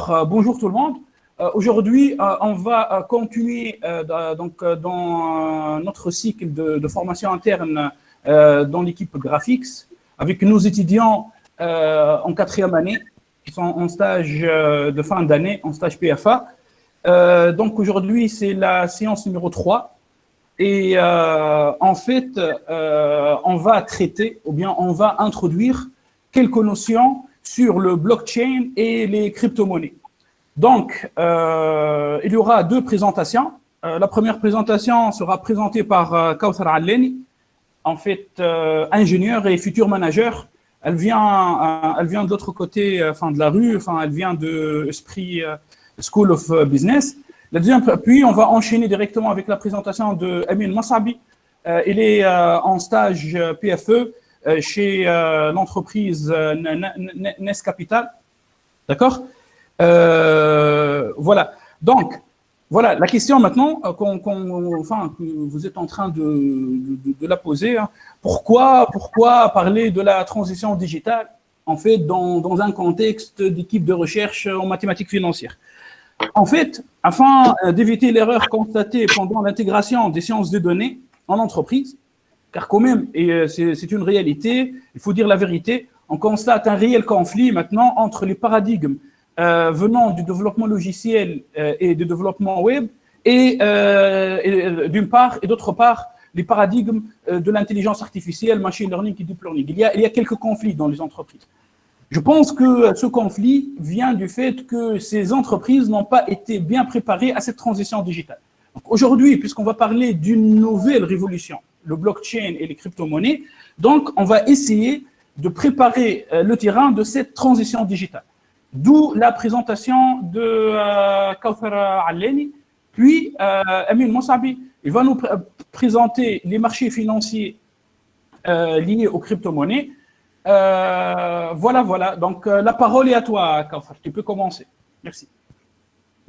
Bonjour tout le monde. Aujourd'hui, on va continuer dans notre cycle de formation interne dans l'équipe Graphics avec nos étudiants en 4e année qui sont en stage de fin d'année, en stage PFA. Donc aujourd'hui, c'est la séance numéro 3. Et en fait, on va traiter ou bien on va introduire quelques notions sur le blockchain et les crypto-monnaies. Donc, il y aura 2 présentations. La première présentation sera présentée par Kawthar Alleni, en fait, ingénieure et futur manager. Elle vient de l'autre côté de la rue, elle vient de Esprit School of Business. La deuxième, puis on va enchaîner directement avec la présentation de Amin Massabi. Il est en stage PFE chez l'entreprise NES Capital. D'accord? Voilà. Donc, voilà la question maintenant que vous êtes en train de la poser. Hein. Pourquoi parler de la transition digitale, en fait, dans un contexte d'équipe de recherche en mathématiques financières? En fait, afin d'éviter l'erreur constatée pendant l'intégration des sciences de données en entreprise, car quand même, et c'est une réalité, il faut dire la vérité, on constate un réel conflit maintenant entre les paradigmes venant du développement logiciel et du développement web, et d'une part, et d'autre part, les paradigmes de l'intelligence artificielle, machine learning et deep learning. Il y a quelques conflits dans les entreprises. Je pense que ce conflit vient du fait que ces entreprises n'ont pas été bien préparées à cette transition digitale. Aujourd'hui, puisqu'on va parler d'une nouvelle révolution, le blockchain et les crypto-monnaies, donc on va essayer de préparer le terrain de cette transition digitale. D'où la présentation de Kawthar Alleni, puis Amin Massabi. Il va nous présenter les marchés financiers liés aux crypto-monnaies. Voilà. Donc, la parole est à toi, Kawthar. Tu peux commencer. Merci.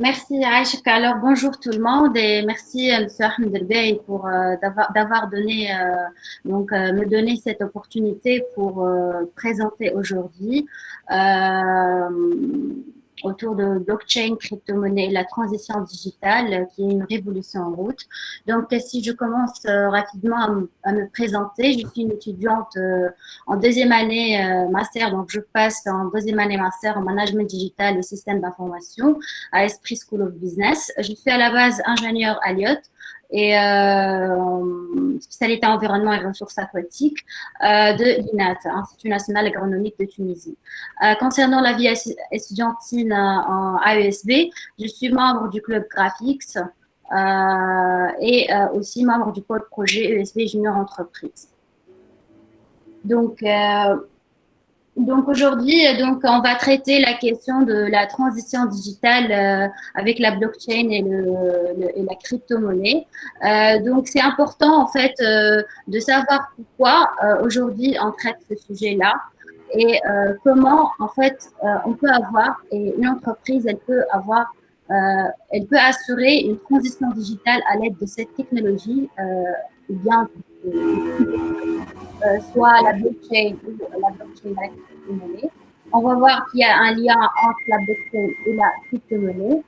Merci, Aïchik. Alors, bonjour tout le monde et merci, M. Ahmed El-Bey, pour d'avoir donné, me donner cette opportunité pour présenter aujourd'hui autour de blockchain, crypto-monnaie et la transition digitale, qui est une révolution en route. Donc, si je commence rapidement à me présenter, je suis une étudiante en 2e année master, donc je passe en 2e année master en management digital et système d'information à Esprit School of Business. Je suis à la base ingénieure à Lyon et spécialité environnement et ressources aquatiques de l'INAT, Institut national agronomique de Tunisie. Concernant la vie étudiantine en AESB, je suis membre du club Graphics et aussi membre du pôle projet ESB Junior Entreprise. Donc aujourd'hui, on va traiter la question de la transition digitale avec la blockchain et la crypto-monnaie. Donc c'est important en fait de savoir pourquoi aujourd'hui on traite ce sujet-là et comment en fait on peut avoir, et une entreprise elle peut assurer une transition digitale à l'aide de cette technologie ou bien soit la blockchain ou la blockchain avec la crypto-monnaie. On va voir qu'il y a un lien entre la blockchain et la crypto-monnaie.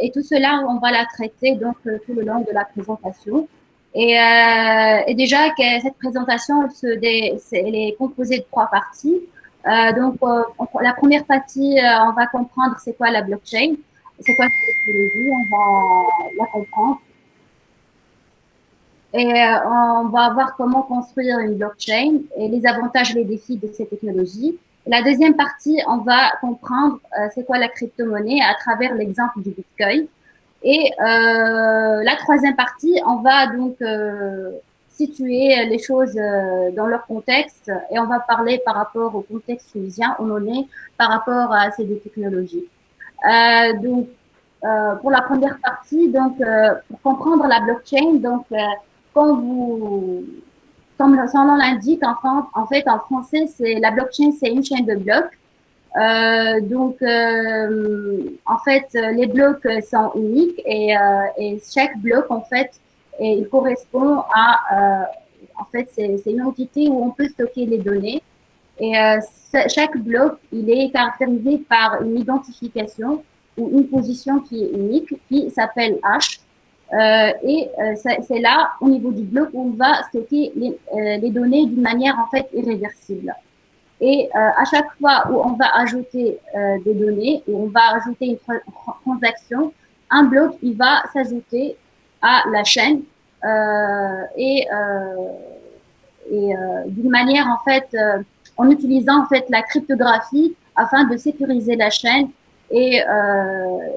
Et tout cela, on va la traiter donc tout le long de la présentation. Et déjà, cette présentation, elle est composée de 3 parties. La première partie, on va comprendre c'est quoi la blockchain, c'est quoi cette technologie, on va la comprendre. Et on va voir comment construire une blockchain et les avantages et les défis de ces technologies. La deuxième partie, on va comprendre c'est quoi la crypto-monnaie à travers l'exemple du Bitcoin. Et la troisième partie, on va donc situer les choses dans leur contexte et on va parler par rapport au contexte tunisien où on est par rapport à ces 2 technologies. Pour la première partie, pour comprendre la blockchain, comme son nom l'indique, en fait, en français, la blockchain, c'est une chaîne de blocs. En fait, les blocs sont uniques et chaque bloc, en fait, il correspond à, en fait, c'est une entité où on peut stocker les données Et chaque bloc, il est caractérisé par une identification ou une position qui est unique, qui s'appelle H. C'est là, au niveau du bloc, où on va stocker les données d'une manière en fait irréversible. Et à chaque fois où on va ajouter des données, où on va ajouter une transaction, un bloc, il va s'ajouter à la chaîne d'une manière en fait en utilisant en fait la cryptographie afin de sécuriser la chaîne et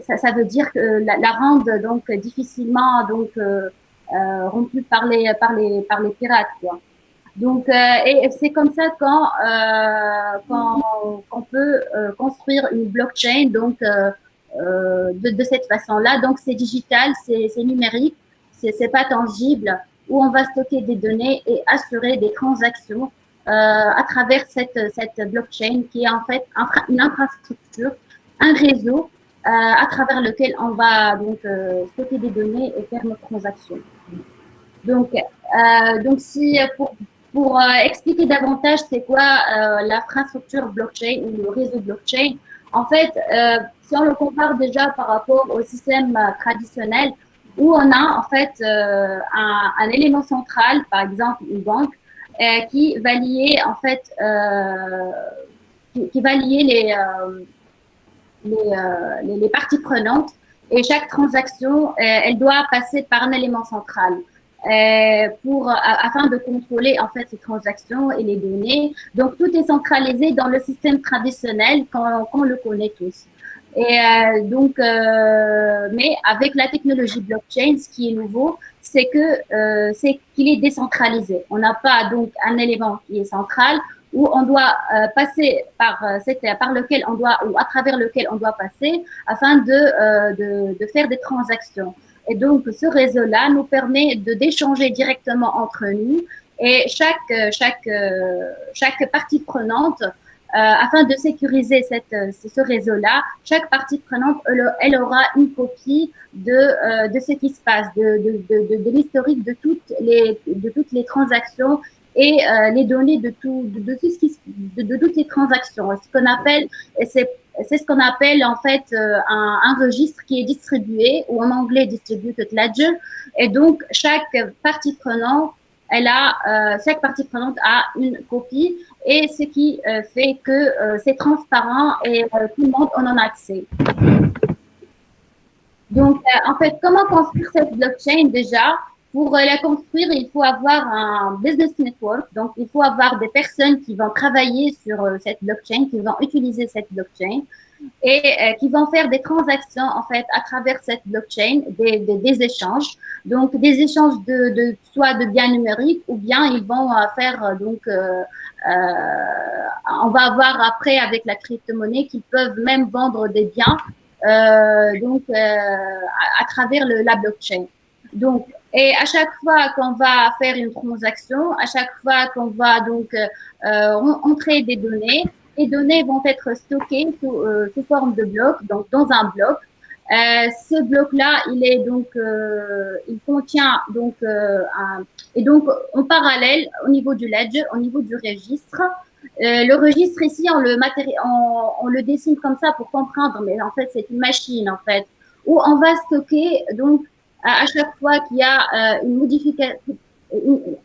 ça veut dire que la rendre donc difficilement donc rompue par les pirates quoi. Donc et c'est comme ça qu'on peut construire une blockchain donc de cette façon-là. Donc c'est digital, c'est numérique, c'est pas tangible, où on va stocker des données et assurer des transactions à travers cette blockchain qui est en fait une infrastructure, un réseau à travers lequel on va donc stocker des données et faire nos transactions. Donc si pour expliquer davantage c'est quoi l'infrastructure blockchain ou le réseau blockchain, en fait, si on le compare déjà par rapport au système traditionnel, où on a en fait un élément central, par exemple une banque, qui va lier en fait qui va lier les parties prenantes, et chaque transaction elle doit passer par un élément central afin de contrôler en fait ces transactions et les données. Donc tout est centralisé dans le système traditionnel qu'on le connaît tous. Et mais avec la technologie blockchain, ce qui est nouveau, c'est qu'il est décentralisé. On n'a pas donc un élément qui est central où on doit passer par lequel on doit ou à travers lequel on doit passer afin de faire des transactions. Et donc ce réseau-là nous permet d'échanger directement entre nous, et chaque partie prenante afin de sécuriser ce réseau-là, chaque partie prenante, elle aura une copie de ce qui se passe, de l'historique de toutes les transactions et les données de toutes les transactions. Ce qu'on appelle, c'est ce qu'on appelle en fait un registre qui est distribué, ou en anglais distributed ledger. Et donc chaque partie prenante a une copie, et ce qui fait que c'est transparent et tout le monde en a accès. Donc, en fait, comment construire cette blockchain déjà? Pour la construire, il faut avoir un business network. Donc, il faut avoir des personnes qui vont travailler sur cette blockchain, qui vont utiliser cette blockchain et qui vont faire des transactions en fait à travers cette blockchain, des échanges. Donc, des échanges soit de biens numériques, ou bien ils vont faire on va avoir après avec la crypto-monnaie qu'ils peuvent même vendre des biens à travers la blockchain. Donc, et à chaque fois qu'on va faire une transaction, à chaque fois qu'on va donc entrer des données, les données vont être stockées sous forme de bloc, donc dans un bloc. Ce bloc-là, il contient donc et donc en parallèle au niveau du ledger, au niveau du registre. Le registre ici, on le dessine comme ça pour comprendre, mais en fait c'est une machine en fait où on va stocker donc à chaque fois qu'il y a une modification,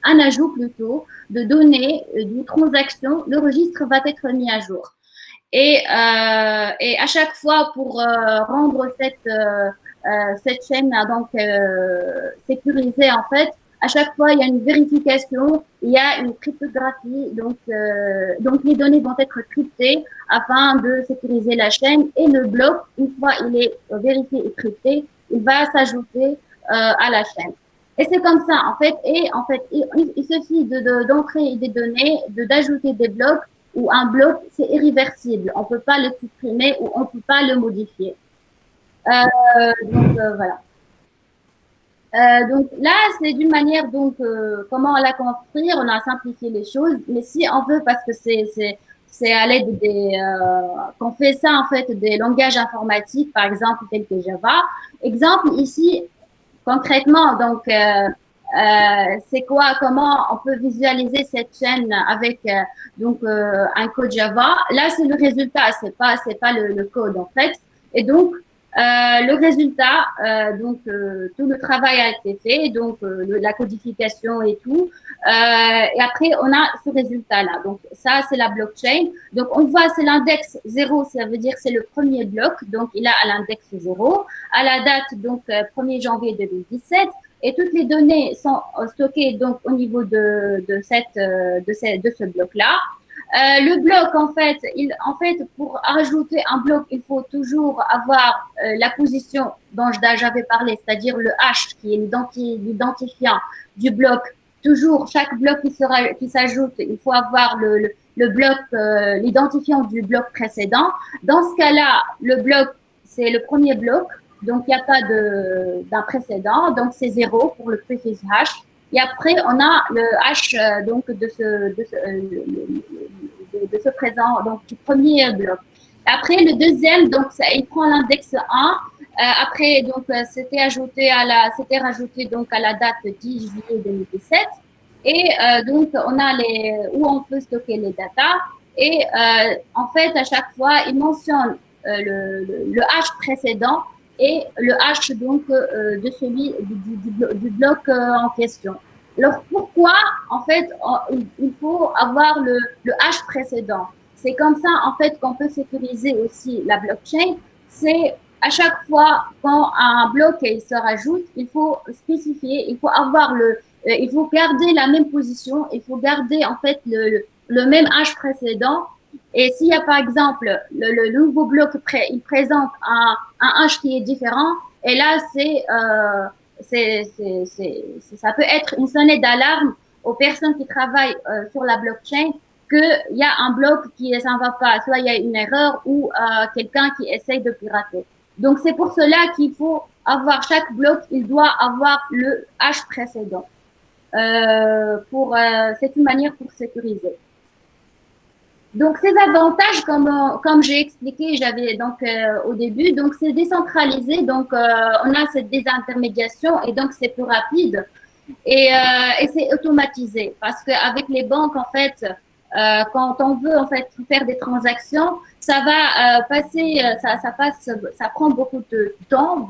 un ajout plutôt de données, d'une transaction, le registre va être mis à jour. Et à chaque fois, pour rendre cette chaîne donc sécurisée en fait, à chaque fois il y a une vérification, il y a une cryptographie, donc les données vont être cryptées afin de sécuriser la chaîne, et le bloc, une fois il est vérifié et crypté, il va s'ajouter à la chaîne. Et c'est comme ça en fait. Et en fait, il suffit d'entrer des données, d'ajouter des blocs, ou un bloc, c'est irréversible. On ne peut pas le supprimer ou on ne peut pas le modifier. Voilà. Donc là, c'est d'une manière, donc, comment la construire, on a simplifié les choses, mais si on veut, parce que c'est à l'aide qu'on fait ça, en fait, des langages informatiques, par exemple, tels que Java. Exemple, ici, concrètement, donc, c'est quoi, comment on peut visualiser cette chaîne avec un code Java. Là, c'est le résultat, c'est pas le code en fait. Et donc, le résultat, tout le travail a été fait, donc la codification et tout. Et après, on a ce résultat-là. Donc, ça, c'est la blockchain. Donc, on voit, c'est l'index 0, ça veut dire c'est le premier bloc. Donc, il a à l'index 0. À la date, donc, 1er janvier 2017. Et toutes les données sont stockées donc au niveau de ce bloc-là. Le bloc, en fait, pour ajouter un bloc, il faut toujours avoir la position dont j'avais parlé, c'est-à-dire le hash qui est l'identifiant du bloc. Toujours, chaque bloc qui s'ajoute, il faut avoir le bloc, l'identifiant du bloc précédent. Dans ce cas-là, le bloc, c'est le premier bloc. Donc, il n'y a pas d'un précédent. Donc, c'est 0 pour le préfixe hash. Et après, on a le hash de ce présent, donc du premier bloc. Après, le deuxième, donc, il prend l'index 1. Après, donc, c'était rajouté donc à la date 10 juillet 2017. Et donc, on a où on peut stocker les datas. Et en fait, à chaque fois, il mentionne le hash précédent et le hash donc de celui du bloc en question. Alors pourquoi en fait il faut avoir le hash précédent? C'est comme ça en fait qu'on peut sécuriser aussi la blockchain. C'est à chaque fois quand un bloc il se rajoute, il faut spécifier, il faut avoir il faut garder la même position, il faut garder en fait le même hash précédent. Et s'il y a par exemple le nouveau bloc, il présente un hash qui est différent, et là ça peut être une sonnette d'alarme aux personnes qui travaillent sur la blockchain qu'il y a un bloc qui ne s'en va pas, soit il y a une erreur ou quelqu'un qui essaye de pirater. Donc c'est pour cela qu'il faut avoir chaque bloc, il doit avoir le hash précédent. C'est une manière pour sécuriser. Donc, ces avantages, comme j'ai expliqué, j'avais donc au début, donc c'est décentralisé, donc on a cette désintermédiation et donc c'est plus rapide et c'est automatisé parce qu'avec les banques, en fait, quand on veut en fait faire des transactions, ça va ça prend beaucoup de temps,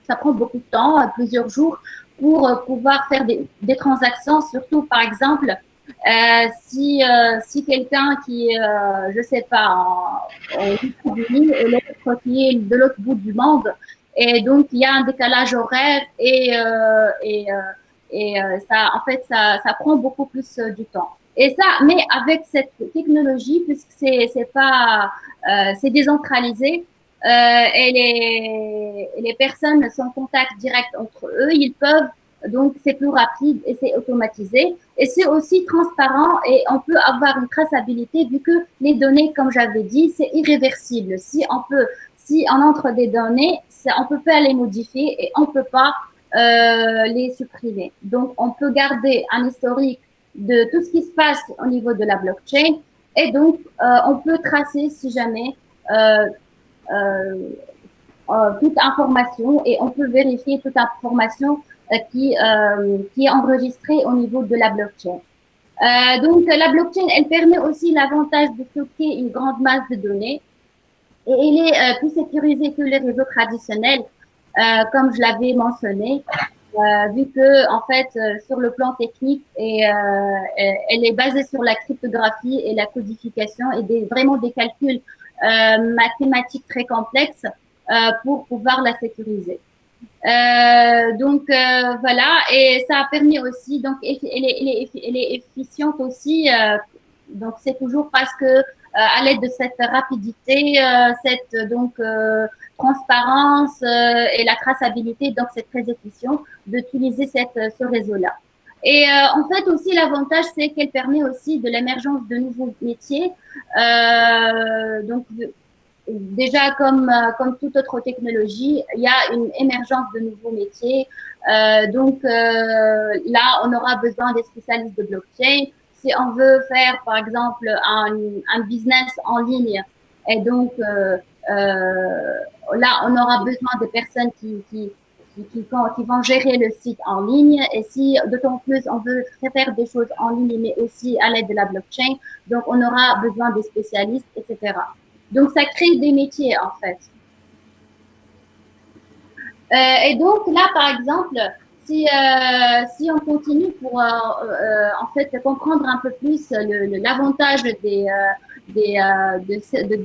ça prend beaucoup de temps, plusieurs jours, pour pouvoir faire des transactions, surtout par exemple si quelqu'un qui est, je sais pas, en États-Unis et l'autre qui est de l'autre bout du monde, et donc il y a un décalage horaire ça, en fait, ça prend beaucoup plus du temps. Et ça, mais avec cette technologie, puisque c'est décentralisé, et les personnes sont en contact direct entre eux, ils peuvent donc, c'est plus rapide et c'est automatisé. Et c'est aussi transparent et on peut avoir une traçabilité vu que les données, comme j'avais dit, c'est irréversible. Si on entre des données, on peut pas les modifier et on peut pas les supprimer. Donc, on peut garder un historique de tout ce qui se passe au niveau de la blockchain et donc on peut tracer si jamais toute information et on peut vérifier toute information qui est enregistrée au niveau de la blockchain. Donc, la blockchain, elle permet aussi l'avantage de stocker une grande masse de données et elle est plus sécurisée que les réseaux traditionnels, comme je l'avais mentionné, vu que, en fait, sur le plan technique, elle est basée sur la cryptographie et la codification et vraiment des calculs mathématiques très complexes pour pouvoir la sécuriser. Voilà, et ça a permis aussi, donc elle est efficiente aussi, donc c'est toujours parce que à l'aide de cette rapidité, cette transparence et la traçabilité, donc c'est très efficient d'utiliser ce réseau-là. Et en fait aussi l'avantage c'est qu'elle permet aussi de l'émergence de nouveaux métiers, donc déjà, comme toute autre technologie, il y a une émergence de nouveaux métiers. Là, on aura besoin des spécialistes de blockchain. Si on veut faire, par exemple, un business en ligne, et donc là, on aura besoin de personnes qui qui vont gérer le site en ligne. Et si d'autant plus on veut faire des choses en ligne, mais aussi à l'aide de la blockchain, donc on aura besoin des spécialistes, etc. Donc ça crée des métiers en fait. Et donc là, par exemple, si on continue pour en fait comprendre un peu plus l'avantage de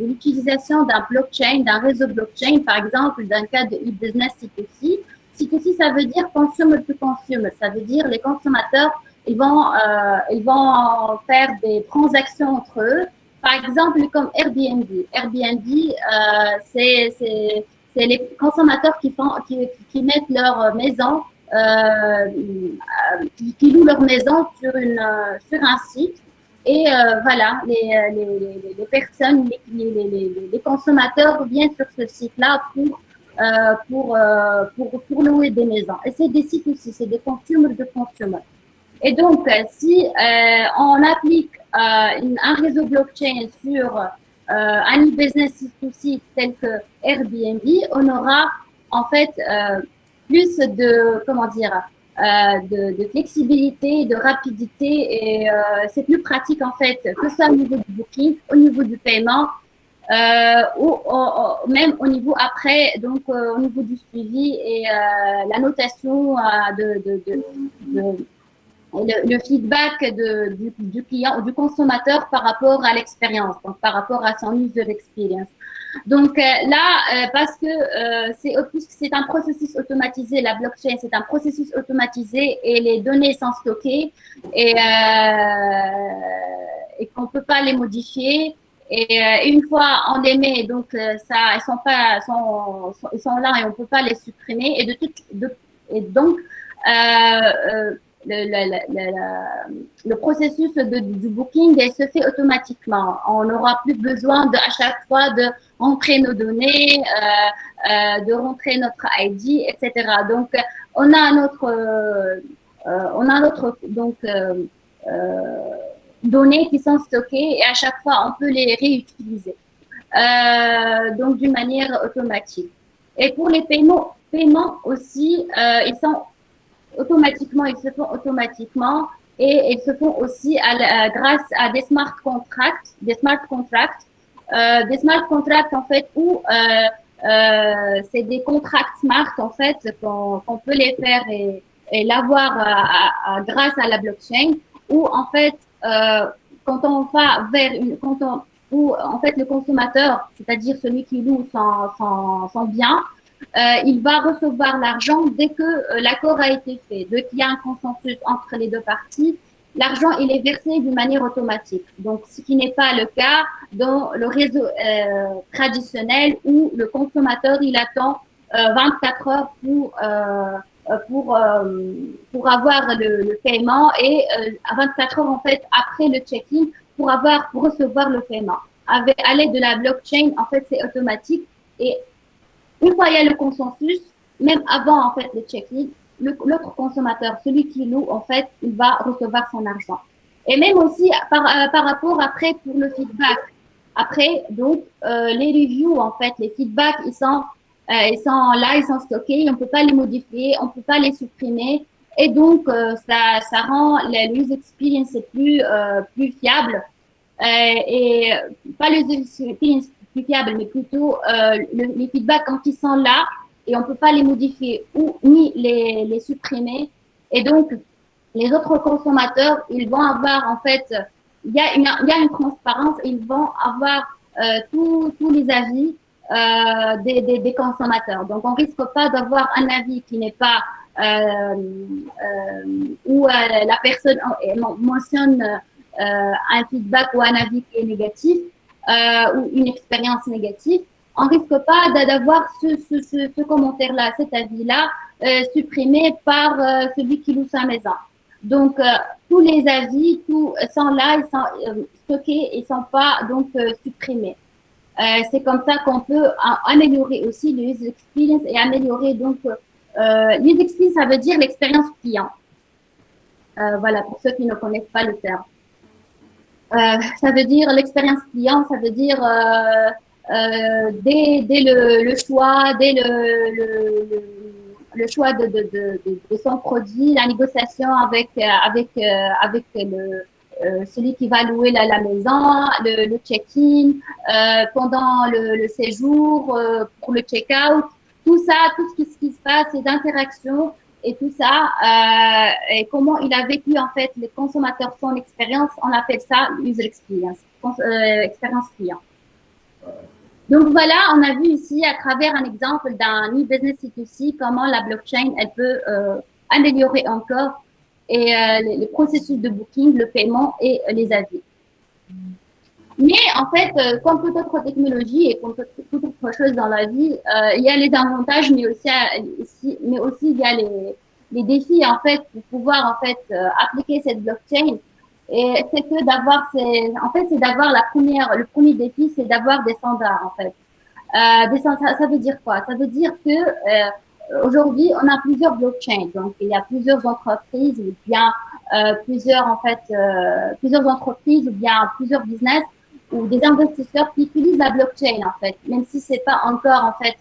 l'utilisation d'un blockchain, d'un réseau blockchain, par exemple, d'un cas de e-business C2C. C2C, ça veut dire consumer to consumer. Ça veut dire les consommateurs, ils vont faire des transactions entre eux. Par exemple, comme Airbnb. Airbnb, c'est les consommateurs qui mettent leur maison, qui louent leur maison sur un site. Et voilà, les personnes, les consommateurs viennent sur ce site-là pour louer des maisons. Et c'est des sites aussi, c'est des consommateurs de consommateurs. Et donc, si on applique un réseau blockchain sur un e-business aussi tel que Airbnb, on aura en fait plus de flexibilité, de rapidité et c'est plus pratique en fait, que ce soit au niveau du booking, au niveau du paiement ou même au niveau après, donc au niveau du suivi et la notation le feedback du client ou du consommateur par rapport à l'expérience, donc par rapport à son user experience. Donc parce que c'est un processus automatisé, la blockchain, c'est un processus automatisé et les données sont stockées et qu'on ne peut pas les modifier. Et une fois on les met, donc ils sont là et on ne peut pas les supprimer. Et donc le processus du booking se fait automatiquement. On n'aura plus besoin à chaque fois de rentrer nos données, de rentrer notre ID, etc. Donc, on a notre données qui sont stockées et à chaque fois, on peut les réutiliser. Donc, d'une manière automatique. Et pour les paiements aussi, ils se font automatiquement et ils se font aussi grâce à des smart contracts. Des smart contracts en fait où c'est des contracts smart en fait qu'on peut les faire et l'avoir grâce à la blockchain où en fait quand on va où en fait le consommateur, c'est-à-dire celui qui loue son bien, il va recevoir l'argent dès que l'accord a été fait, dès qu'il y a un consensus entre les deux parties. L'argent, il est versé d'une manière automatique. Donc, ce qui n'est pas le cas dans le réseau traditionnel où le consommateur, il attend 24 heures pour avoir le paiement et à 24 heures, en fait, après le check-in, pour recevoir le paiement. À l'aide de la blockchain, en fait, c'est automatique et une fois il y a le consensus, même avant en fait le check-in, l'autre consommateur, celui qui loue, en fait, il va recevoir son argent. Et même aussi par rapport après pour le feedback. Après, donc, les reviews, en fait, les feedbacks, ils sont là, ils sont stockés, on ne peut pas les modifier, on ne peut pas les supprimer. Et donc, ça rend l'user experience plus fiable. Et pas l'user experience plus fiable, mais plutôt les feedbacks quand ils sont là et on ne peut pas les modifier ou ni les supprimer. Et donc, les autres consommateurs, ils vont avoir en fait, il y a une transparence, ils vont avoir tous les avis des consommateurs. Donc, on risque pas d'avoir un avis qui n'est pas où la personne mentionne un feedback ou un avis qui est négatif ou une expérience négative. On risque pas d'avoir ce commentaire-là, cet avis-là, supprimé par celui qui loue sa maison. Donc, tous les avis, sont là, ils sont stockés, ils sont pas donc supprimés. C'est comme ça qu'on peut améliorer aussi le user experience et améliorer donc l'user experience, ça veut dire l'expérience client. Voilà, pour ceux qui ne connaissent pas le terme. Ça veut dire l'expérience client, ça veut dire dès le choix, dès le choix de son produit, la négociation avec celui qui va louer la maison, le check-in, pendant le séjour, pour le check-out, tout ça, tout ce qui se passe, les interactions et tout ça, et comment il a vécu en fait les consommateurs, son expérience, on appelle ça user experience, expérience client. Donc voilà, on a vu ici à travers un exemple d'un e-business C2C comment la blockchain elle peut améliorer encore les processus de booking, le paiement et les avis. Mais en fait, comme toute autre technologie et comme toute autre chose dans la vie, il y a les avantages, mais aussi il y a les défis en fait pour pouvoir en fait appliquer cette blockchain. Et c'est que d'avoir c'est d'avoir le premier défi, c'est d'avoir des standards en fait. Ça veut dire quoi? Ça veut dire que aujourd'hui, on a plusieurs blockchains. Donc, il y a plusieurs entreprises ou bien plusieurs entreprises ou bien plusieurs business ou des investisseurs qui utilisent la blockchain en fait, même si c'est pas encore en fait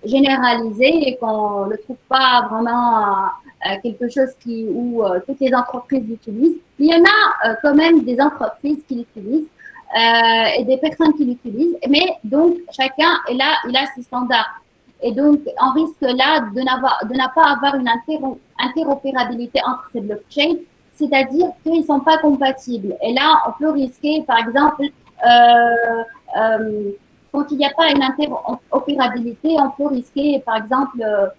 généralisé et qu'on ne trouve pas vraiment quelque chose où toutes les entreprises l'utilisent. Il y en a quand même des entreprises qui l'utilisent. Et des personnes qui l'utilisent, mais donc chacun il a ses standards. Et donc, on risque là de ne pas avoir une interopérabilité entre ces blockchains, c'est-à-dire qu'ils ne sont pas compatibles. Et là, on peut risquer, par exemple, quand il n'y a pas une interopérabilité, on peut risquer, par exemple,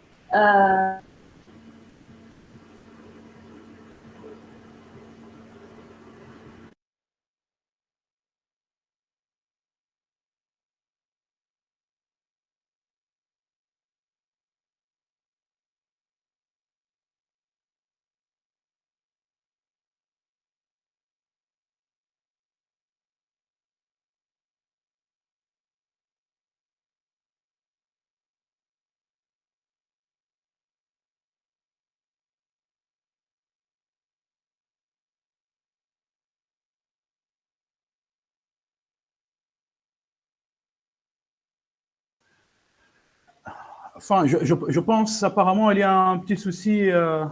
Enfin, je pense apparemment il y a un petit souci, je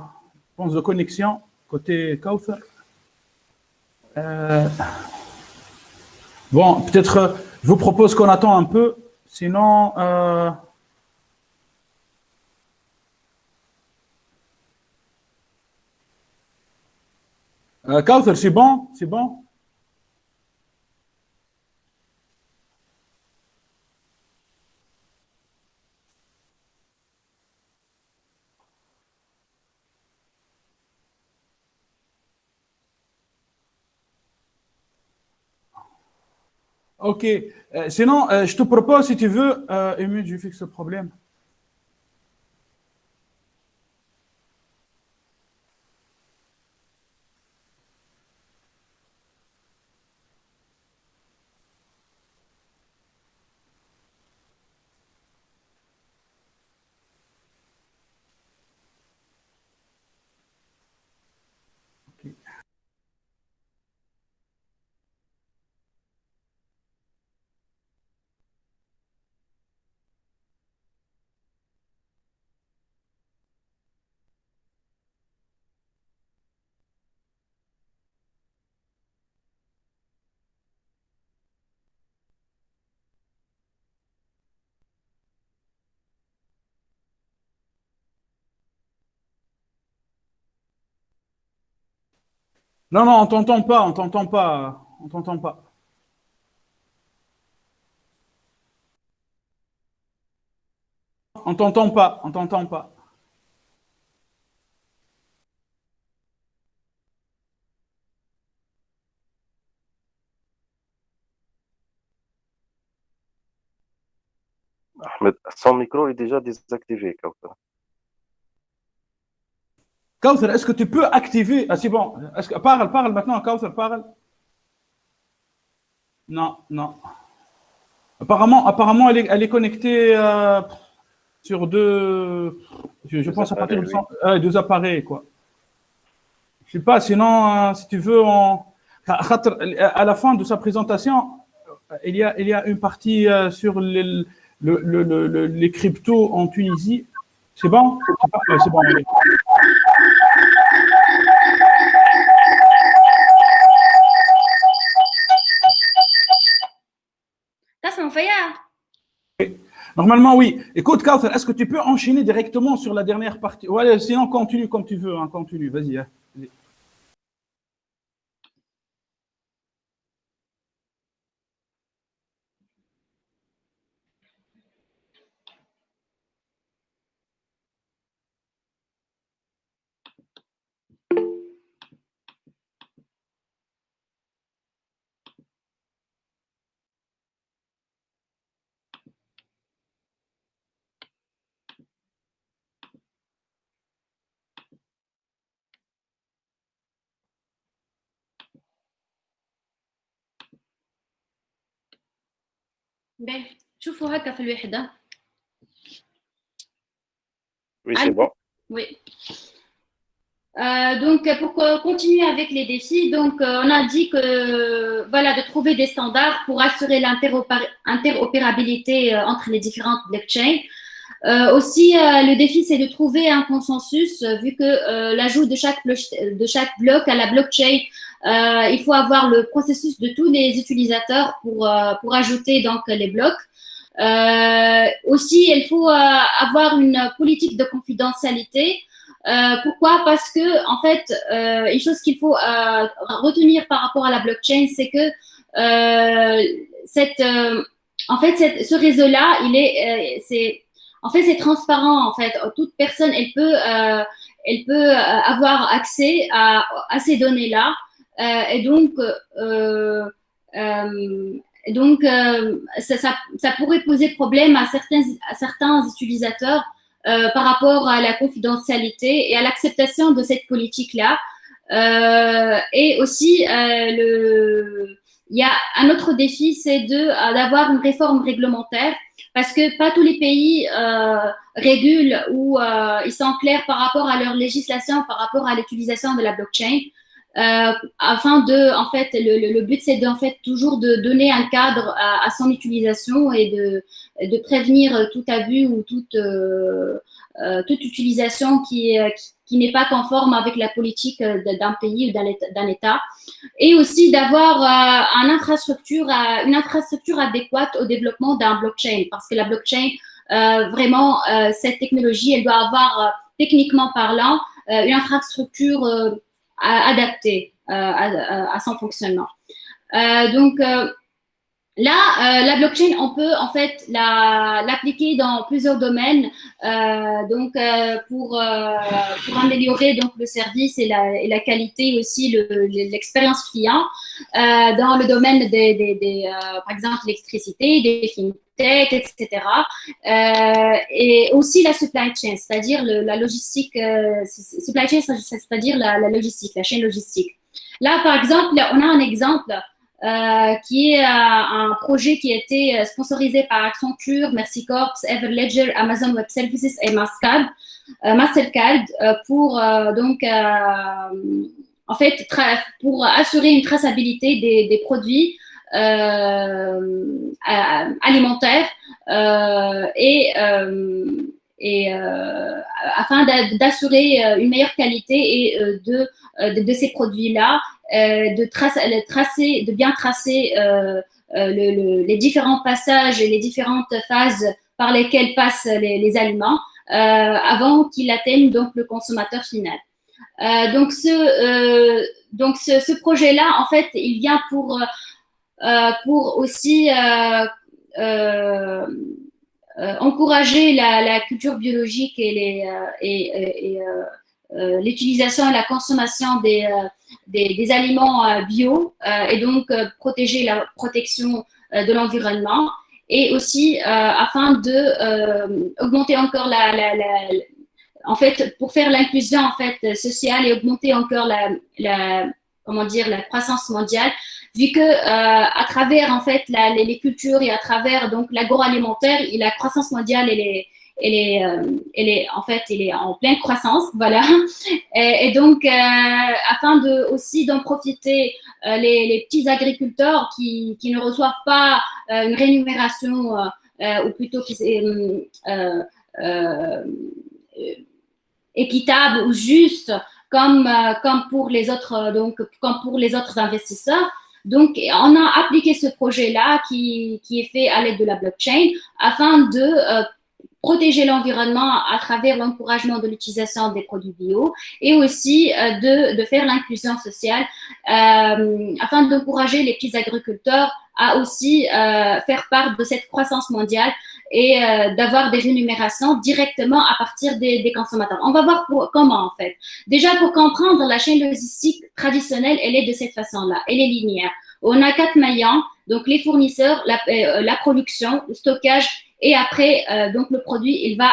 pense, de connexion côté Kauthar. Bon, peut-être, je vous propose qu'on attend un peu, sinon. Kauthar, c'est bon? C'est bon? Ok. Sinon, je te propose, si tu veux, Émile, je fixe le problème. Okay. Non, non, on t'entend pas, on t'entend pas, on t'entend pas. On t'entend pas, on t'entend pas. Ahmed, son micro est déjà désactivé, Kauthar. Kauthar, est-ce que tu peux activer? Ah, c'est bon. Est-ce que parle maintenant, Kauthar, parle. Non, non. Apparemment, elle est connectée sur je pense à partir de deux appareils, quoi. Je sais pas, sinon, si tu veux, à la fin de sa présentation, il y a une partie sur les cryptos en Tunisie. C'est bon? C'est parfait, c'est bon. Allez. تسمع فيا؟ Normalement, oui. Écoute, Kauthar, est-ce que tu peux enchaîner directement sur la dernière partie? Ouais, sinon, continue comme tu veux. Hein, continue, vas-y. Hein. Vas-y. باهي شوفوا هكا في الوحدة. Oui, c'est bon. Oui. Donc, pour continuer avec les défis, donc on a dit que voilà de trouver des standards pour assurer l'interopérabilité entre les différentes blockchains. Aussi, le défi c'est de trouver un consensus vu que l'ajout de chaque bloc à la blockchain, il faut avoir le processus de tous les utilisateurs pour ajouter donc les blocs. Aussi, il faut avoir une politique de confidentialité. Pourquoi? Parce que en fait, une chose qu'il faut retenir par rapport à la blockchain, c'est que en fait, ce réseau-là, c'est transparent. En fait, toute personne, elle peut avoir accès à ces données-là, et donc. Ça pourrait poser problème à certains utilisateurs par rapport à la confidentialité et à l'acceptation de cette politique-là. Et aussi, il y a un autre défi, c'est d'avoir une réforme réglementaire parce que pas tous les pays régulent ou ils sont clairs par rapport à leur législation, par rapport à l'utilisation de la blockchain. En fait, le but c'est en fait toujours de donner un cadre à son utilisation et de prévenir tout abus ou toute utilisation qui n'est pas conforme avec la politique d'un pays ou d'un État. Et aussi d'avoir une infrastructure adéquate au développement d'un blockchain parce que la blockchain, vraiment, cette technologie, elle doit avoir, techniquement parlant, une infrastructure adapté à son fonctionnement. Là, la blockchain, on peut en fait l'appliquer dans plusieurs domaines, pour améliorer donc le service et la qualité aussi l'expérience client dans le domaine par exemple l'électricité, des fintech, etc. Et aussi la supply chain, c'est-à-dire la logistique. Supply chain, c'est-à-dire la logistique, la chaîne logistique. Là, par exemple, on a un exemple. Qui est un projet qui a été sponsorisé par Accenture, Mercy Corps, Everledger, Amazon Web Services et Mastercard pour en fait pour assurer une traçabilité des produits alimentaires afin d'assurer une meilleure qualité et de ces produits-là. De bien tracer les différents passages et les différentes phases par lesquelles passent les aliments avant qu'ils atteignent donc le consommateur final. Donc ce projet-là, en fait, il vient pour aussi encourager la culture biologique et l'utilisation et la consommation des aliments bio et donc protéger la protection de l'environnement et aussi afin de augmenter encore en fait pour faire l'inclusion en fait sociale et augmenter encore la croissance mondiale vu que à travers en fait les cultures et à travers donc l'agroalimentaire et la croissance mondiale elle est en pleine croissance, voilà. Et donc, afin aussi d'en profiter, les petits agriculteurs qui ne reçoivent pas une rémunération, ou plutôt équitable ou juste comme pour les autres, comme pour les autres investisseurs. Donc, on a appliqué ce projet-là qui est fait à l'aide de la blockchain afin de protéger l'environnement à travers l'encouragement de l'utilisation des produits bio et aussi de faire l'inclusion sociale afin d'encourager les petits agriculteurs à aussi faire part de cette croissance mondiale et d'avoir des rémunérations directement à partir des consommateurs. On va voir comment en fait. Déjà pour comprendre la chaîne logistique traditionnelle, elle est de cette façon-là, elle est linéaire. On a 4 maillons, donc les fournisseurs, la production, le stockage et après, donc le produit, il va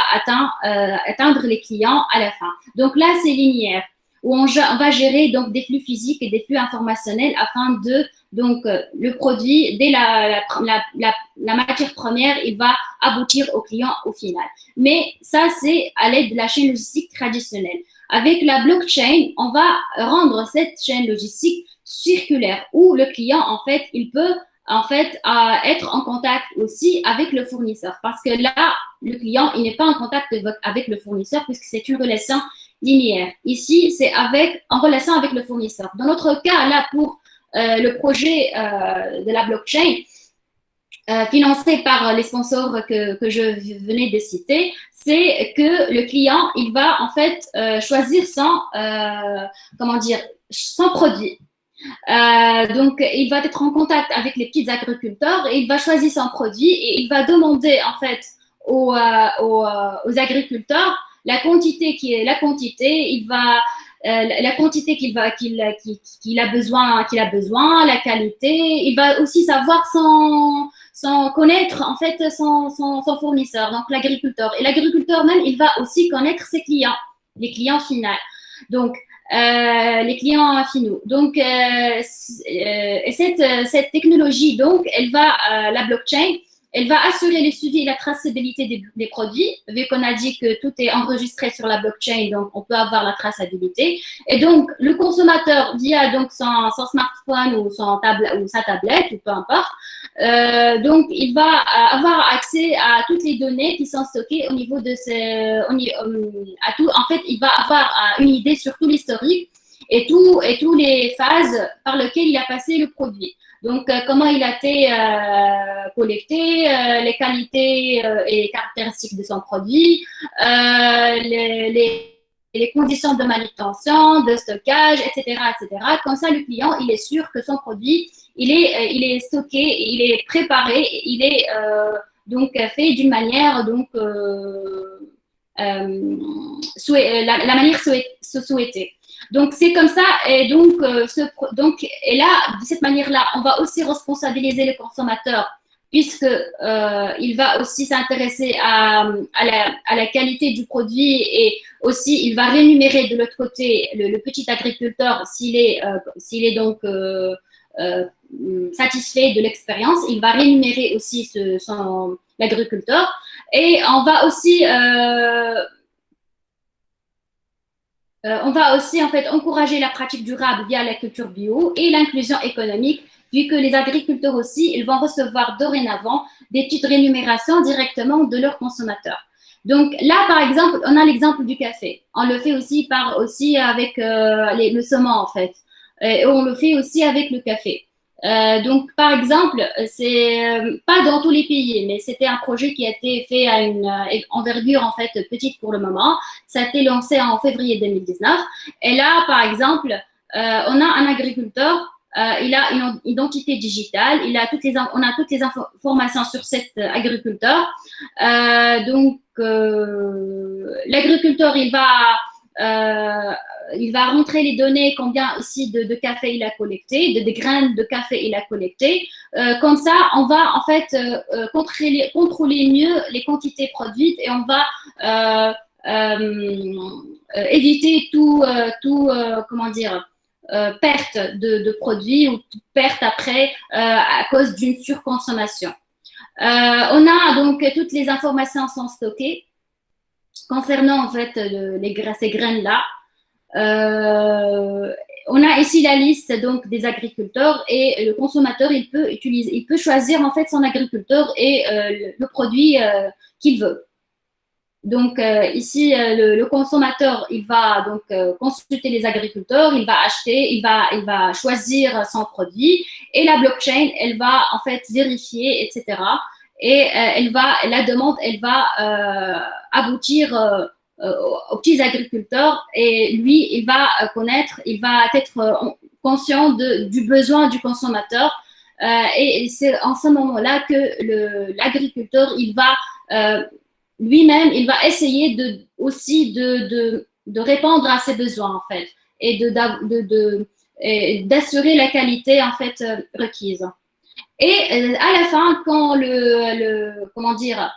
atteindre les clients à la fin. Donc là, c'est linéaire, où on va gérer donc des flux physiques et des flux informationnels afin de, donc le produit, dès la matière première, il va aboutir au client au final. Mais ça, c'est à l'aide de la chaîne logistique traditionnelle. Avec la blockchain, on va rendre cette chaîne logistique circulaire, où le client, en fait, il peut être en contact aussi avec le fournisseur. Parce que là, le client, il n'est pas en contact avec le fournisseur puisque c'est une relation linéaire. Ici, c'est en relation avec le fournisseur. Dans notre cas, là, pour le projet de la blockchain, financé par les sponsors que je venais de citer, c'est que le client, il va en fait choisir son produit. Donc, il va être en contact avec les petits agriculteurs et il va choisir son produit et il va demander en fait aux agriculteurs la quantité la quantité qu'il a besoin, la qualité. Il va aussi savoir sans connaître en fait son fournisseur, donc l'agriculteur. Et l'agriculteur même, il va aussi connaître ses clients, les clients finaux. Donc, les clients finaux. Donc, cette technologie, donc, la blockchain, elle va assurer le suivi et la traçabilité des produits. Vu qu'on a dit que tout est enregistré sur la blockchain, donc on peut avoir la traçabilité. Et donc, le consommateur, via donc son smartphone ou sa tablette, ou peu importe, donc il va avoir accès à toutes les données qui sont stockées au niveau de en fait, il va avoir une idée sur tout l'historique et tous les phases par lesquelles il a passé le produit. Donc, comment il a été collecté, les qualités et les caractéristiques de son produit, les conditions de manutention, de stockage, etc., etc. Comme ça, le client, il est sûr que son produit, il est stocké, il est préparé, il est donc fait d'une manière donc la manière souhaitée. Donc, c'est comme ça. Et donc, et là, de cette manière-là, on va aussi responsabiliser le consommateur puisque il va aussi s'intéresser à la qualité du produit et aussi, il va rémunérer de l'autre côté le petit agriculteur s'il est donc satisfait de l'expérience. Il va rémunérer aussi l'agriculteur. Et on va aussi en fait encourager la pratique durable via la culture bio et l'inclusion économique, vu que les agriculteurs aussi, ils vont recevoir dorénavant des petites rémunérations directement de leurs consommateurs. Donc là, par exemple, on a l'exemple du café. On le fait aussi avec le saumon en fait. Et on le fait aussi avec le café. Donc, par exemple, c'est pas dans tous les pays, mais c'était un projet qui a été fait à une envergure en fait petite pour le moment. Ça a été lancé en février 2019. Et là, par exemple, on a un agriculteur, il a une identité digitale, on a toutes les informations sur cet agriculteur. Donc, l'agriculteur, il va rentrer les données, combien aussi de café il a collecté, de graines de café il a collecté. Comme ça, on va en fait contrôler mieux les quantités produites et on va éviter perte de produits ou perte après à cause d'une surconsommation. On a donc toutes les informations sont stockées concernant en fait ces graines-là. On a ici la liste donc des agriculteurs et le consommateur il peut choisir en fait son agriculteur et le produit qu'il veut. Donc, ici, le consommateur, il va donc consulter les agriculteurs, il va acheter, il va choisir son produit et la blockchain, elle va en fait vérifier, etc. Et la demande, elle va aboutir aux petits agriculteurs et lui, il va connaître, il va être conscient du besoin du consommateur. Et c'est en ce moment-là que l'agriculteur, il va lui-même, il va essayer aussi de répondre à ses besoins, en fait, et d'assurer la qualité, en fait, requise. Et à la fin, quand comment dire,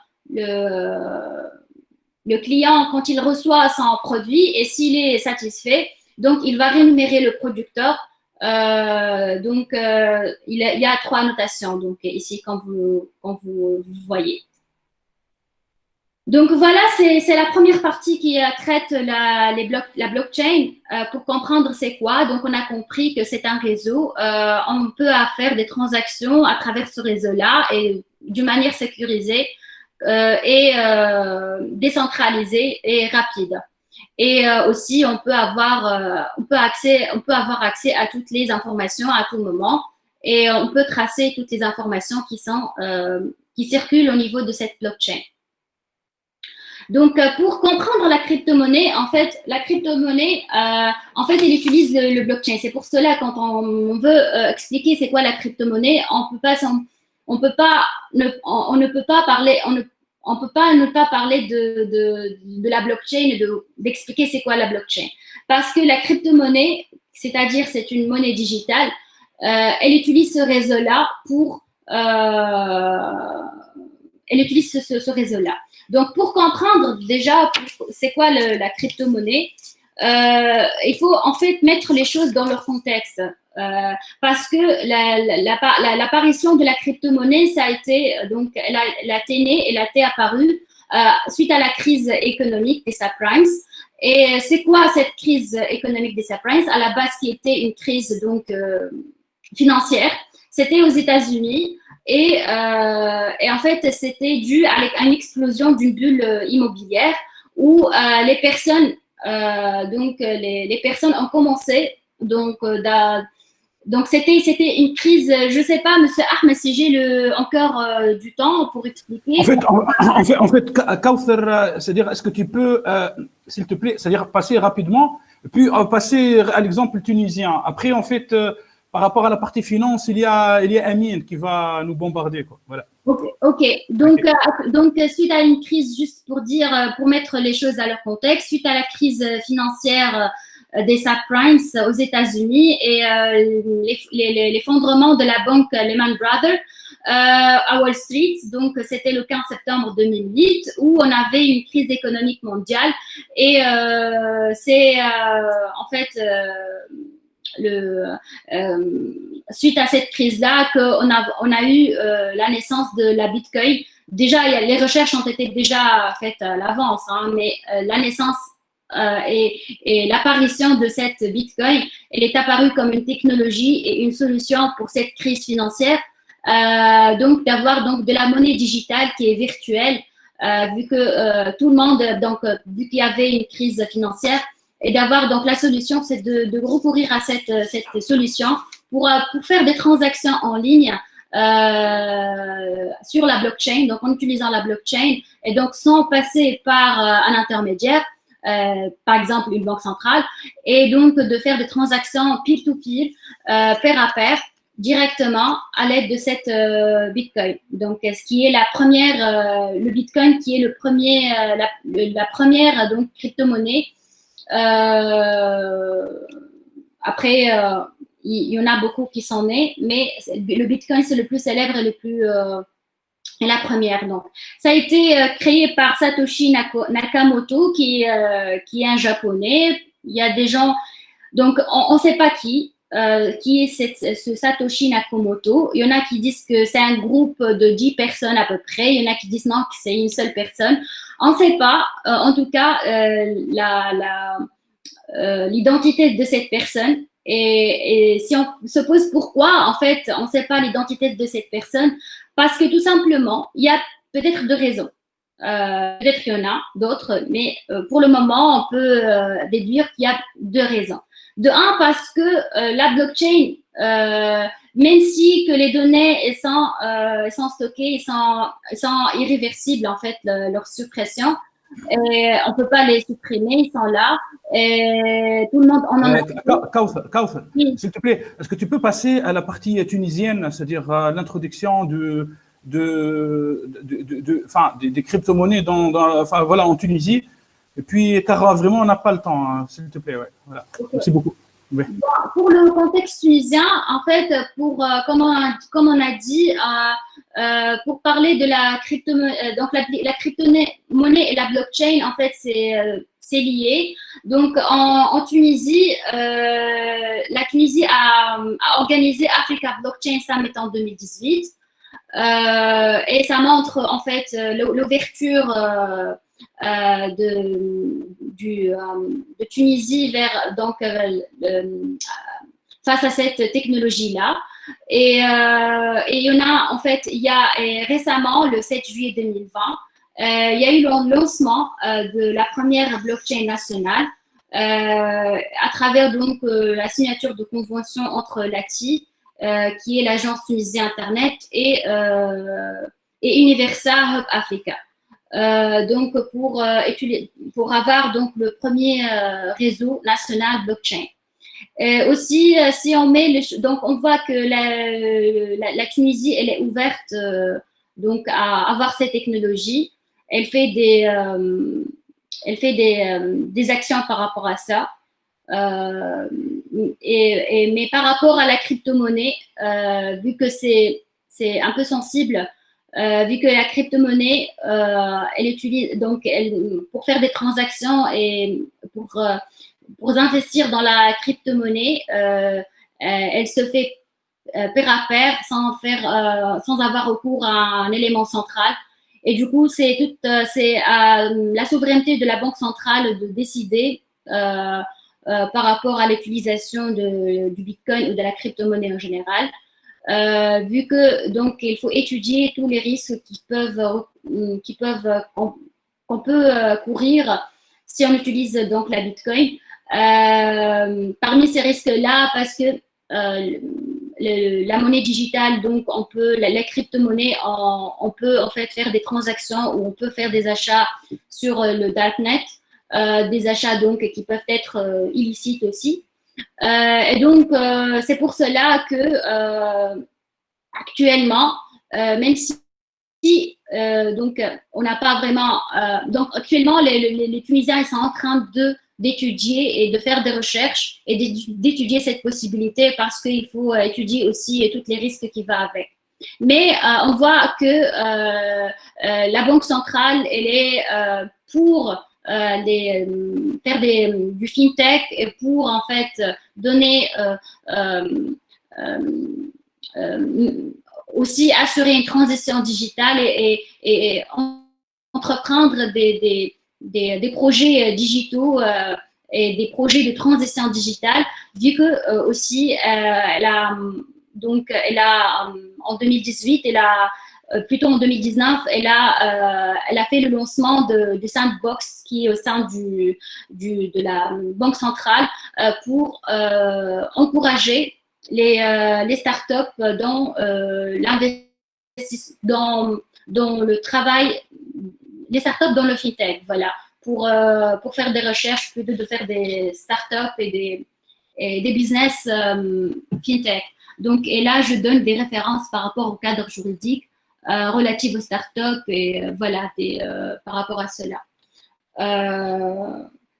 le client, quand il reçoit son produit et s'il est satisfait, donc il va rémunérer le producteur. Il y a 3 notations, donc ici, quand vous voyez. Donc voilà, c'est la première partie qui traite la blockchain. Pour comprendre c'est quoi, donc on a compris que c'est un réseau. On peut faire des transactions à travers ce réseau-là et d'une manière sécurisée et décentralisée et rapide. Et aussi, on peut avoir accès à toutes les informations à tout moment et on peut tracer toutes les informations qui circulent au niveau de cette blockchain. Donc, pour comprendre la crypto-monnaie, en fait, la crypto-monnaie, en fait, elle utilise le blockchain. C'est pour cela, quand on veut expliquer c'est quoi la crypto-monnaie, on ne peut pas ne pas parler de la blockchain et d'expliquer c'est quoi la blockchain. Parce que la crypto-monnaie, c'est-à-dire c'est une monnaie digitale, elle utilise ce réseau-là elle utilise ce réseau-là. Donc, pour comprendre déjà c'est quoi la crypto-monnaie, il faut en fait mettre les choses dans leur contexte. Parce que l'apparition de la crypto-monnaie, ça a été, donc, elle a été apparue suite à la crise économique des subprimes. Et c'est quoi cette crise économique des subprimes? À la base, qui était une crise donc financière. C'était aux États-Unis. Et en fait, c'était dû à une explosion d'une bulle immobilière où les personnes ont commencé donc c'était une crise. Je sais pas, Monsieur Ahmed, si j'ai encore du temps pour expliquer. En fait, Kauthar, c'est-à-dire, est-ce que tu peux, s'il te plaît, c'est-à-dire passer rapidement, puis passer à l'exemple tunisien. Après, en fait, par rapport à la partie finance, il y a Amine qui va nous bombarder, quoi. Voilà. Ok. Donc, suite à une crise, juste pour dire, pour mettre les choses à leur contexte, suite à la crise financière des subprimes aux États-Unis et l'effondrement de la banque Lehman Brothers à Wall Street. Donc, c'était le 15 septembre 2008 où on avait une crise économique mondiale et c'est en fait suite à cette crise-là qu'on a eu la naissance de la Bitcoin. Déjà, les recherches ont été déjà faites à l'avance, hein, mais la naissance et l'apparition de cette Bitcoin, elle est apparue comme une technologie et une solution pour cette crise financière. Donc, d'avoir donc de la monnaie digitale qui est virtuelle, vu que tout le monde, donc, vu qu'il y avait une crise financière, et d'avoir donc la solution, c'est de recourir à cette solution pour faire des transactions en ligne sur la blockchain, donc en utilisant la blockchain et donc sans passer par un intermédiaire, par exemple une banque centrale, et donc de faire des transactions peer-to-peer, pair à pair, directement à l'aide de cette Bitcoin. Donc, ce qui est la première, le Bitcoin qui est le premier, la première donc crypto-monnaie. Après, il y en a beaucoup qui sont nés, mais le Bitcoin, c'est le plus célèbre et la première. Donc, ça a été créé par Satoshi Nakamoto, qui est un japonais. Il y a des gens, donc on ne sait pas qui est ce Satoshi Nakamoto. Il y en a qui disent que c'est un groupe de 10 personnes à peu près. Il y en a qui disent non, que c'est une seule personne. On ne sait pas. En tout cas, l'identité de cette personne. Et si on se pose pourquoi, en fait, on ne sait pas l'identité de cette personne, parce que tout simplement, il y a peut-être deux raisons. Peut-être qu'il y en a d'autres, mais pour le moment, on peut déduire qu'il y a deux raisons. De un, parce que la blockchain, même si que les données sont stockées, sont irréversibles en fait, leur suppression, et on ne peut pas les supprimer, ils sont là. Et tout le monde en a. Kauthar, Oui. s'il te plaît, est-ce que tu peux passer à la partie tunisienne, c'est-à-dire à l'introduction des crypto-monnaies voilà, en Tunisie. Et puis, car vraiment, on n'a pas le temps, hein, s'il te plaît. Ouais, voilà. Okay. Merci beaucoup. Ouais. Pour le contexte tunisien, en fait, comme on a dit, pour parler de la crypto-monnaie, donc la crypto-monnaie et la blockchain, en fait, c'est lié. Donc, en Tunisie, la Tunisie a organisé Africa Blockchain Summit en 2018. Et ça montre en fait l'ouverture de Tunisie vers face à cette technologie-là. Et il y en a en fait, il y a récemment, le 7 juillet 2020, il y a eu le lancement de la première blockchain nationale à travers donc la signature de convention entre l'ATI, qui est l'agence tunisienne Internet, et Universa Hub Africa. Donc pour avoir donc le premier réseau national blockchain. Aussi, si on met donc on voit que la Tunisie elle est ouverte donc à avoir cette technologie. Elle fait des actions par rapport à ça. Mais par rapport à la crypto-monnaie, vu que c'est un peu sensible, vu que la crypto-monnaie, elle utilise donc pour faire des transactions et pour investir dans la crypto-monnaie, elle se fait pair à pair sans avoir recours à un élément central. Et du coup, c'est la souveraineté de la banque centrale de décider par rapport à l'utilisation du Bitcoin ou de la crypto-monnaie en général. Vu que donc il faut étudier tous les risques qu'on peut courir si on utilise donc la Bitcoin. Parmi ces risques-là, parce que la monnaie digitale, donc on peut la crypto-monnaie, on peut en fait faire des transactions ou on peut faire des achats sur le darknet, des achats donc qui peuvent être illicites aussi. Et donc c'est pour cela que actuellement, même si donc on n'a pas vraiment donc actuellement les Tunisiens ils sont en train d'étudier et de faire des recherches et d'étudier cette possibilité parce qu'il faut étudier aussi tous les risques qui vont avec. Mais on voit que la Banque centrale, elle est pour faire du fintech et pour en fait donner aussi assurer une transition digitale et entreprendre des projets digitaux et des projets de transition digitale, vu que aussi en 2018, plutôt en 2019, elle a fait le lancement du Sandbox qui est au sein de la Banque centrale pour encourager les startups dans l'investissement, dans le travail, les startups dans le fintech, voilà, pour faire des recherches plutôt de faire des startups et des business fintech. Donc, et là, je donne des références par rapport au cadre juridique relatif aux startups et voilà, par rapport à cela.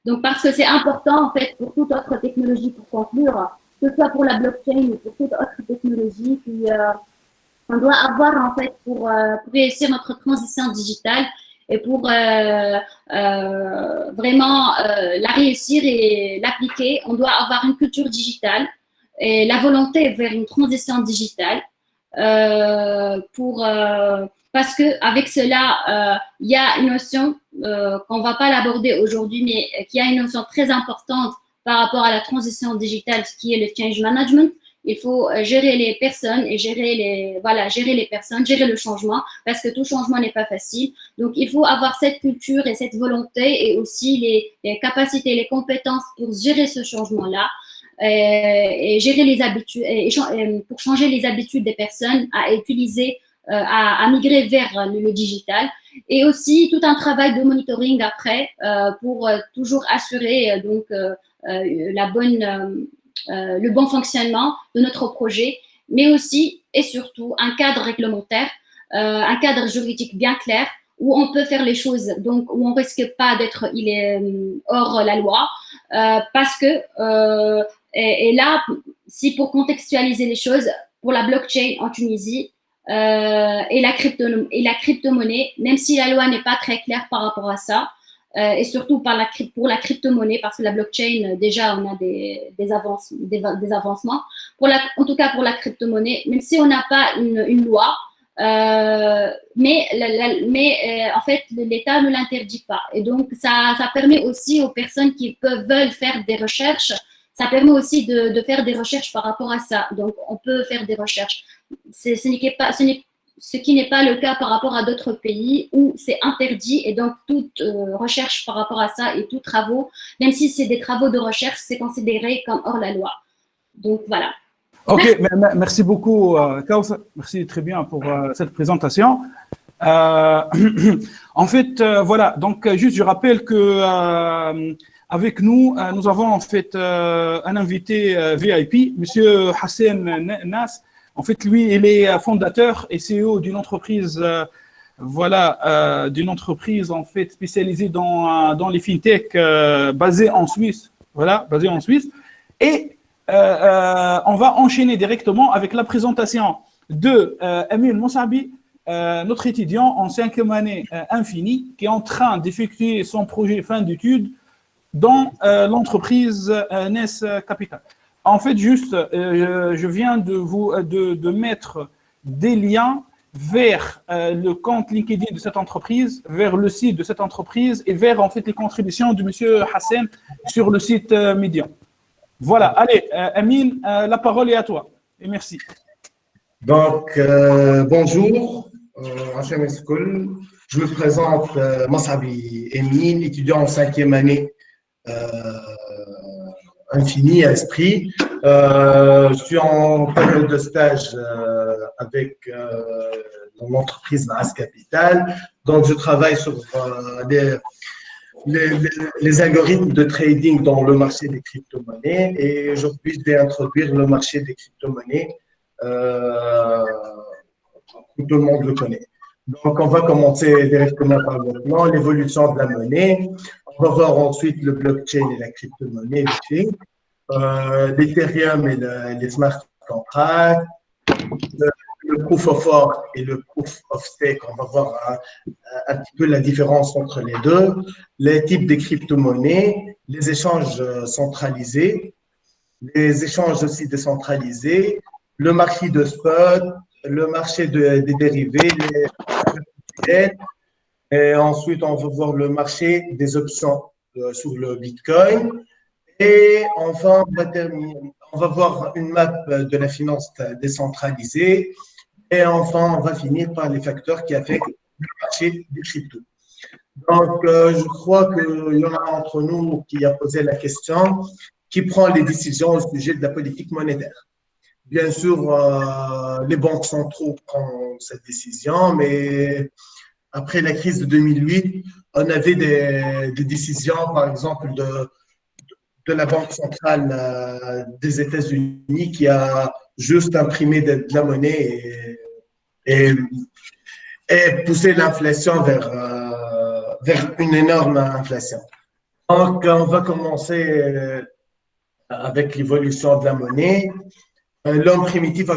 Donc, parce que c'est important, en fait, pour toute autre technologie, pour conclure, que ce soit pour la blockchain ou pour toute autre technologie, on doit avoir, en fait, pour réussir notre transition digitale et pour vraiment la réussir et l'appliquer, on doit avoir une culture digitale et la volonté vers une transition digitale parce qu'avec cela, il y a une notion qu'on ne va pas l'aborder aujourd'hui, mais qui a une notion très importante par rapport à la transition digitale, ce qui est le change management. il faut gérer les personnes et gérer les personnes, gérer le changement, parce que tout changement n'est pas facile. Donc, il faut avoir cette culture et cette volonté et aussi les capacités, les compétences pour gérer ce changement-là. Et gérer les habitudes, pour changer les habitudes des personnes à utiliser, à migrer vers le digital. Et aussi tout un travail de monitoring après pour toujours assurer le bon fonctionnement de notre projet, mais aussi et surtout un cadre réglementaire, un cadre juridique bien clair où on peut faire les choses, donc où on risque pas d'être hors la loi, parce que et là, si pour contextualiser les choses, pour la blockchain en Tunisie et la crypto-monnaie, même si la loi n'est pas très claire par rapport à ça, et surtout pour la crypto-monnaie, parce que la blockchain, déjà, on a des avancements. En tout cas, pour la crypto-monnaie, même si on n'a pas une loi, mais en fait, l'État ne l'interdit pas. Et donc, ça permet aussi aux personnes qui veulent faire des recherches, ça permet aussi de faire des recherches par rapport à ça. Donc, on peut faire des recherches. Ce qui n'est pas le cas par rapport à d'autres pays où c'est interdit et donc toute recherche par rapport à ça et tous travaux, même si c'est des travaux de recherche, c'est considéré comme hors la loi. Donc voilà. Ok, merci beaucoup, Kausa. Merci très bien pour cette présentation. En fait, voilà, donc juste je rappelle que avec nous, nous avons en fait un invité VIP, Monsieur Hassan Nas. En fait, lui, il est fondateur et CEO d'une entreprise, d'une entreprise en fait spécialisée dans les fintech, basée en Suisse. Voilà, basée en Suisse. Et on va enchaîner directement avec la présentation de Amin Moussabi, notre étudiant en 5e année Infini, qui est en train d'effectuer son projet fin d'études dans l'entreprise NES Capital. En fait, juste, je viens de mettre des liens vers le compte LinkedIn de cette entreprise, vers le site de cette entreprise et vers en fait les contributions de Monsieur Hassan sur le site Medium. Voilà, allez, Amine, la parole est à toi et merci. Donc, bonjour, Hachem School. Je me présente, Moussabi Emin, étudiant en 5e année Infini à Esprit. Je suis en période de stage avec mon entreprise NAS Capital. Donc, je travaille sur les algorithmes de trading dans le marché des crypto-monnaies et aujourd'hui, je vais introduire le marché des crypto-monnaies. Tout le monde le connaît. Donc, on va commencer directement par maintenant l'évolution de la monnaie. On va voir ensuite le blockchain et la crypto-monnaie, l'Ethereum et les smart contracts, le proof of work et le proof of stake. On va voir un petit peu la différence entre les deux, les types de crypto-monnaies, les échanges centralisés, les échanges aussi décentralisés, le marché de spot, le marché des dérivés, et ensuite on va voir le marché des options sur le Bitcoin. Et enfin, on va voir une map de la finance décentralisée. Et enfin, on va finir par les facteurs qui affectent le marché des cryptos. Donc, je crois qu'il y en a entre nous qui a posé la question, qui prend les décisions au sujet de la politique monétaire. Bien sûr, les banques centraux prennent cette décision, mais après la crise de 2008, on avait des décisions, par exemple, de la Banque centrale des États-Unis qui a juste imprimé de la monnaie et poussé l'inflation vers une énorme inflation. Donc, on va commencer avec l'évolution de la monnaie. Les hommes primitifs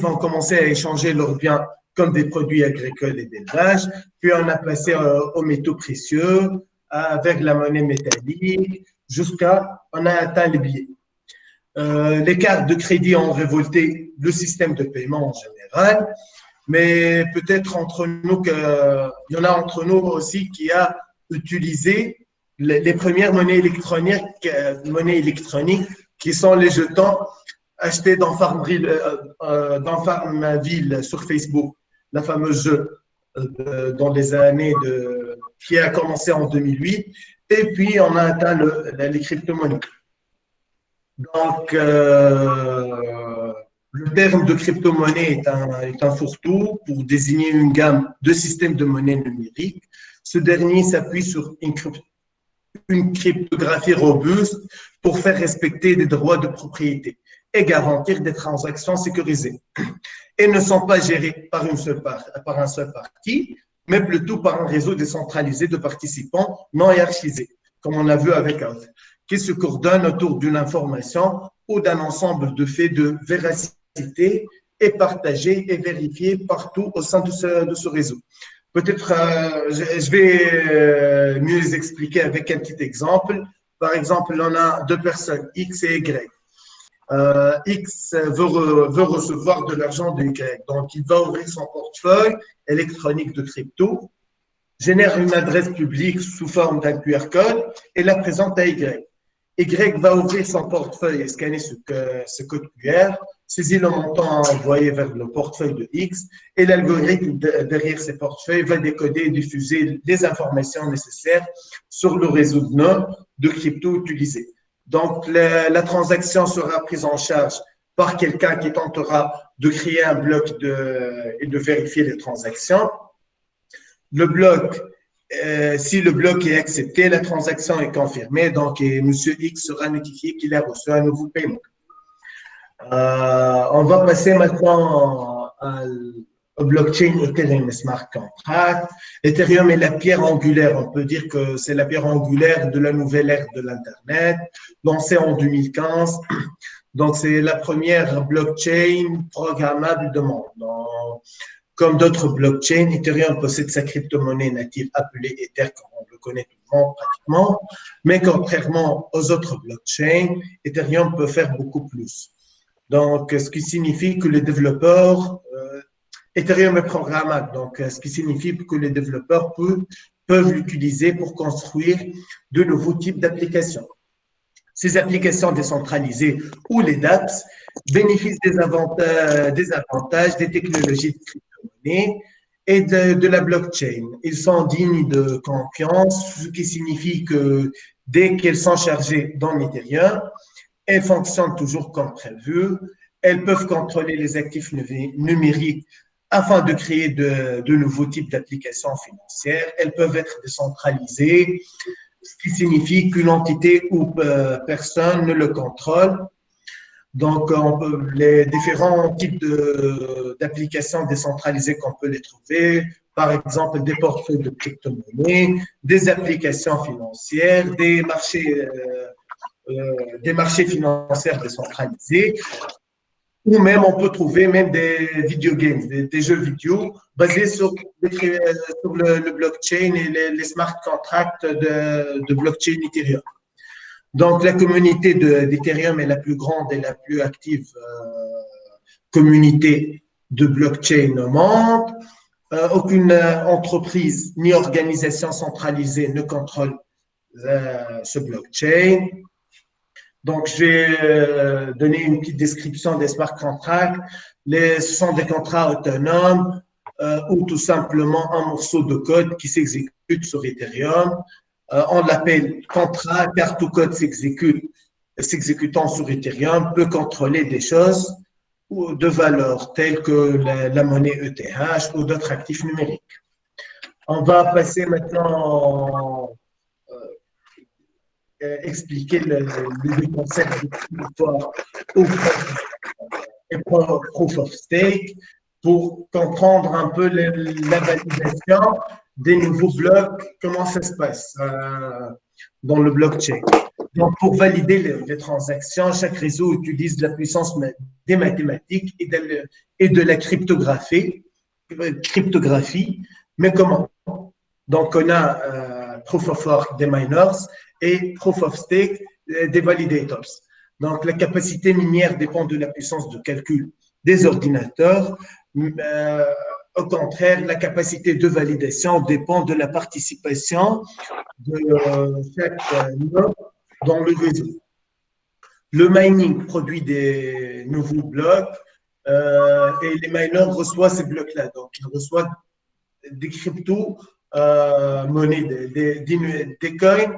ont commencé à échanger leurs biens comme des produits agricoles et d'élevage, puis on a passé aux métaux précieux, avec la monnaie métallique, jusqu'à on a atteint les billets. Les cartes de crédit ont révolté le système de paiement en général, mais peut-être entre nous il y en a entre nous aussi qui a utilisé les premières monnaies électroniques qui sont les jetons achetés dans Farmville sur Facebook, la fameuse jeu dans les années qui a commencé en 2008. Et puis, on a atteint les crypto-monnaies. Donc, le terme de crypto-monnaie est un fourre-tout pour désigner une gamme de systèmes de monnaie numérique. Ce dernier s'appuie sur une cryptographie robuste pour faire respecter les droits de propriété et garantir des transactions sécurisées. Et ne sont pas gérés par un seul parti, mais plutôt par un réseau décentralisé de participants non hiérarchisés, comme on a vu avec Auth, qui se coordonnent autour d'une information ou d'un ensemble de faits de véracité et partagés et vérifiés partout au sein de ce réseau. Peut-être, je vais mieux les expliquer avec un petit exemple. Par exemple, on a deux personnes, X et Y. X veut recevoir de l'argent de Y. Donc, il va ouvrir son portefeuille électronique de crypto, génère une adresse publique sous forme d'un QR code et la présente à Y. Y va ouvrir son portefeuille et scanner ce code QR, saisit le montant envoyé vers le portefeuille de X et l'algorithme derrière ces portefeuilles va décoder et diffuser les informations nécessaires sur le réseau de nœuds de crypto utilisé. Donc, la transaction sera prise en charge par quelqu'un qui tentera de créer un bloc et de vérifier les transactions. Le bloc, si le bloc est accepté, la transaction est confirmée, donc M. X sera notifié qu'il a reçu un nouveau paiement. On va passer maintenant au blockchain Ethereum Smart Contract. Ethereum est la pierre angulaire, on peut dire que c'est la pierre angulaire de la nouvelle ère de l'Internet, lancée en 2015. Donc, c'est la première blockchain programmable du monde. Comme d'autres blockchains, Ethereum possède sa crypto-monnaie native appelée Ether, comme on le connaît tout le monde pratiquement. Mais contrairement aux autres blockchains, Ethereum peut faire beaucoup plus. Donc, ce qui signifie que les développeurs, Ethereum est programmable, donc ce qui signifie que les développeurs peuvent l'utiliser pour construire de nouveaux types d'applications. Ces applications décentralisées ou les dApps bénéficient des avantages des technologies de crypto-monnaie et de la blockchain. Ils sont dignes de confiance, ce qui signifie que dès qu'elles sont chargées dans Ethereum, elles fonctionnent toujours comme prévu. Elles peuvent contrôler les actifs numériques afin de créer de nouveaux types d'applications financières. Elles peuvent être décentralisées, ce qui signifie qu'une entité ou personne ne le contrôle. Donc, les différents types d'applications décentralisées qu'on peut les trouver, par exemple des portefeuilles de crypto-monnaies, des applications financières, des marchés financiers décentralisés, ou même on peut trouver même des video games, des jeux vidéo basés sur le blockchain et les smart contracts de blockchain Ethereum. Donc, la communauté d'Ethereum est la plus grande et la plus active communauté de blockchain au monde. Aucune entreprise ni organisation centralisée ne contrôle ce blockchain. Donc, je vais donner une petite description des smart contracts. Ce sont des contrats autonomes ou tout simplement un morceau de code qui s'exécute sur Ethereum. On l'appelle contrat car tout code s'exécutant sur Ethereum peut contrôler des choses ou de valeurs telles que la monnaie ETH ou d'autres actifs numériques. On va passer maintenant expliquer le concept de proof of stake pour comprendre un peu la validation des nouveaux blocs, comment ça se passe dans le blockchain. Donc, pour valider les transactions, chaque réseau utilise la puissance des mathématiques et de la cryptographie. Mais comment? Donc, on a proof of work des miners et proof of stake des validators. Donc, la capacité minière dépend de la puissance de calcul des ordinateurs. Au contraire, la capacité de validation dépend de la participation de chaque node dans le réseau. Le mining produit des nouveaux blocs et les miners reçoivent ces blocs-là. Donc, ils reçoivent des crypto-monnaies, des coins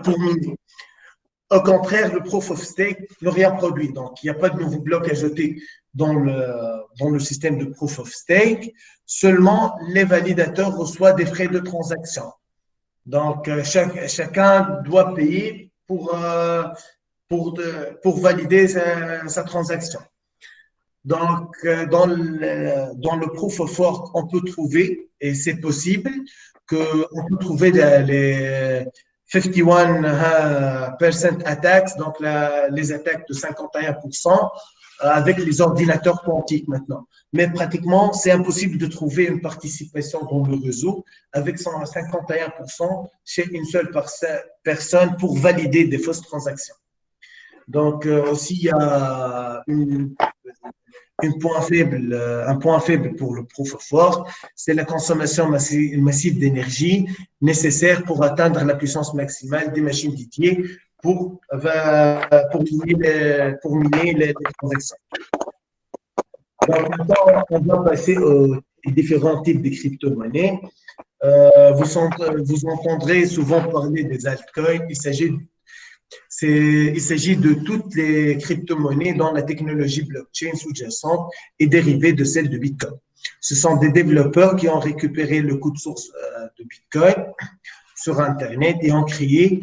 pour miner. Au contraire, le proof of stake ne rien produit. Donc, il n'y a pas de nouveaux blocs à jeter dans le système de proof of stake. Seulement, les validateurs reçoivent des frais de transaction. Donc, chacun doit payer pour valider sa transaction. Donc, dans le proof of work, on peut trouver, et c'est possible, qu'on peut trouver les 51% attacks, donc les attaques de 51% avec les ordinateurs quantiques maintenant. Mais pratiquement, c'est impossible de trouver une participation dans le réseau avec 51% chez une seule personne pour valider des fausses transactions. Donc, aussi, il y a un point faible pour le proof of work, c'est la consommation massive d'énergie nécessaire pour atteindre la puissance maximale des machines dédiées pour miner les transactions. Donc, maintenant, on va passer aux différents types de crypto-monnaies. Vous entendrez souvent parler des altcoins. Il s'agit de toutes les crypto-monnaies dont la technologie blockchain sous-jacente est dérivée de celle de Bitcoin. Ce sont des développeurs qui ont récupéré le code source de Bitcoin sur Internet et ont créé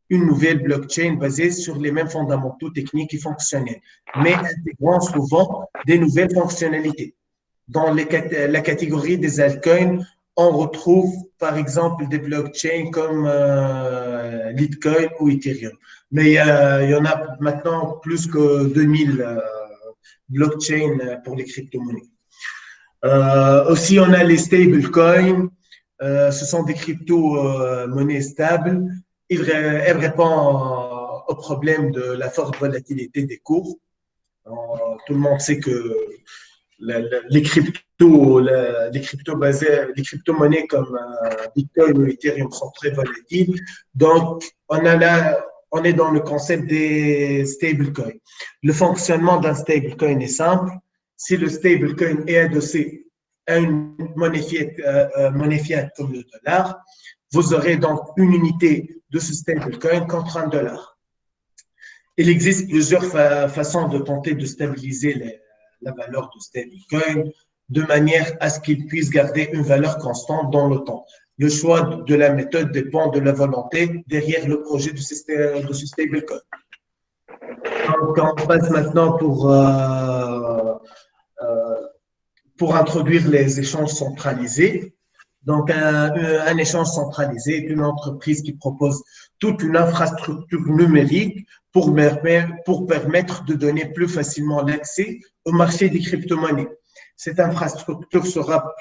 une nouvelle blockchain basée sur les mêmes fondamentaux techniques et fonctionnels, mais intégrant souvent des nouvelles fonctionnalités. Dans la catégorie des altcoins, on retrouve par exemple des blockchains comme Litecoin ou Ethereum. Mais il y en a maintenant plus que 2000 blockchains pour les crypto-monnaies. Aussi, on a les stablecoins. Ce sont des crypto-monnaies stables. Elles répondent au problème de la forte volatilité des cours. Tout le monde sait que les crypto-monnaies comme Bitcoin ou Ethereum sont très volatiles. Donc, on est dans le concept des stablecoins. Le fonctionnement d'un stablecoin est simple. Si le stablecoin est adossé à une monnaie fiat comme le dollar, vous aurez donc une unité de ce stablecoin contre $1. Il existe plusieurs façons de tenter de stabiliser la valeur du stablecoin de manière à ce qu'il puisse garder une valeur constante dans le temps. Le choix de la méthode dépend de la volonté derrière le projet de ce stablecoin. Donc, on passe maintenant pour introduire les échanges centralisés. Donc, un échange centralisé est une entreprise qui propose toute une infrastructure numérique pour permettre de donner plus facilement l'accès au marché des crypto-monnaies. Cette infrastructure sera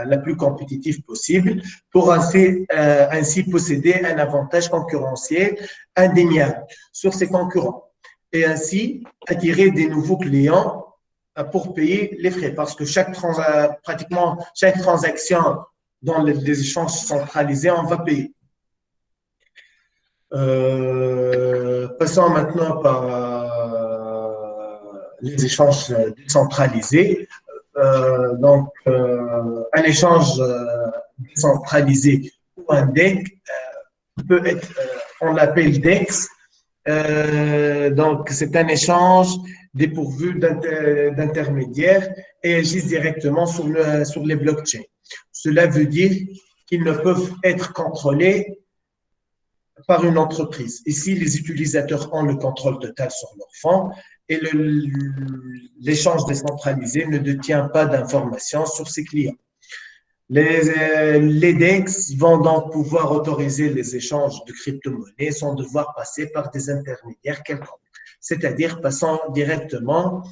la plus compétitive possible pour ainsi posséder un avantage concurrentiel indéniable sur ses concurrents et ainsi attirer des nouveaux clients pour payer les frais parce que pratiquement chaque transaction dans les échanges centralisés, on va payer. Passons maintenant par les échanges décentralisés. Donc, un échange décentralisé ou un DEX peut être, on l'appelle DEX. Donc, c'est un échange dépourvu d'intermédiaires et agissent directement sur les blockchains. Cela veut dire qu'ils ne peuvent être contrôlés par une entreprise. Ici, les utilisateurs ont le contrôle total sur leurs fonds et l'échange décentralisé ne détient pas d'informations sur ses clients. Les DEX vont donc pouvoir autoriser les échanges de crypto-monnaies sans devoir passer par des intermédiaires quelconques, c'est-à-dire passant directement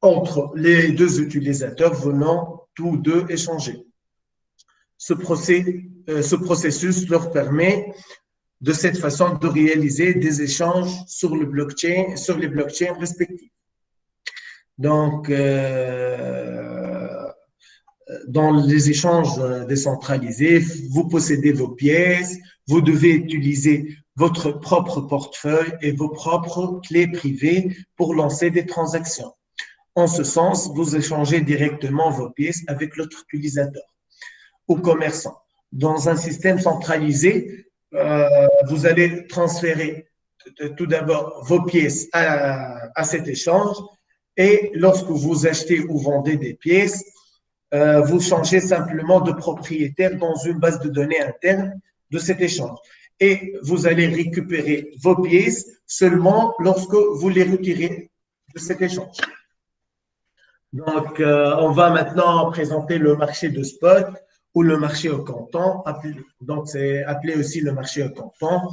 entre les deux utilisateurs venant tous deux échanger. Ce processus leur permet de cette façon de réaliser des échanges sur les blockchains respectifs. Donc, dans les échanges décentralisés, vous possédez vos pièces, vous devez utiliser votre propre portefeuille et vos propres clés privées pour lancer des transactions. En ce sens, vous échangez directement vos pièces avec l'autre utilisateur ou commerçant. Dans un système centralisé, vous allez transférer tout d'abord vos pièces à cet échange et lorsque vous achetez ou vendez des pièces, vous changez simplement de propriétaire dans une base de données interne de cet échange. Et vous allez récupérer vos pièces seulement lorsque vous les retirez de cet échange. Donc, on va maintenant présenter le marché de spot ou le marché au comptant. Donc, c'est appelé aussi le marché au comptant.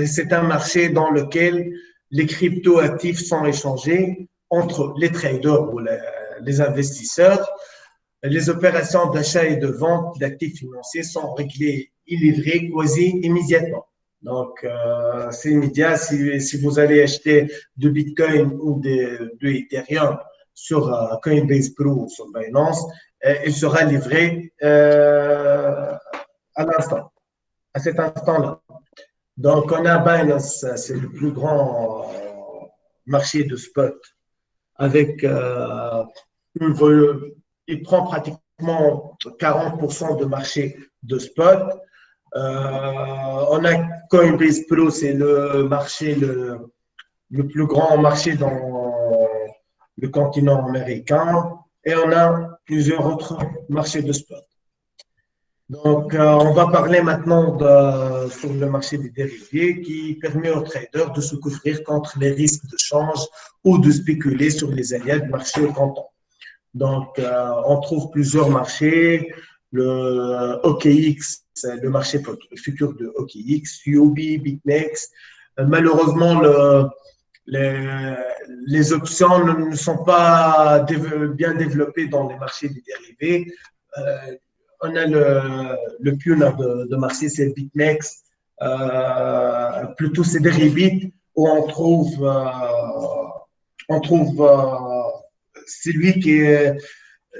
C'est un marché dans lequel les crypto-actifs sont échangés entre les traders ou les investisseurs. Les opérations d'achat et de vente d'actifs financiers sont réglées et livrées quasi immédiatement. Donc, c'est immédiat. Si vous allez acheter de Bitcoin ou de Ethereum sur Coinbase Pro ou sur Binance, il sera livré à l'instant, à cet instant-là. Donc, on a Binance, c'est le plus grand marché de spot avec il prend pratiquement 40% de marché de spot. On a Coinbase Pro, c'est le marché, le plus grand marché dans le continent américain. Et on a plusieurs autres marchés de spot. Donc, on va parler maintenant sur le marché des dérivés qui permet aux traders de se couvrir contre les risques de change ou de spéculer sur les aléas du marché au comptant. Donc, on trouve plusieurs marchés, le OKX, le marché futur de OKX, UOB, BitMEX. Malheureusement, les options ne sont pas bien développées dans les marchés des dérivés. On a le pionnier de marché, c'est BitMEX, plutôt c'est Deribit où on trouve c'est lui qui est,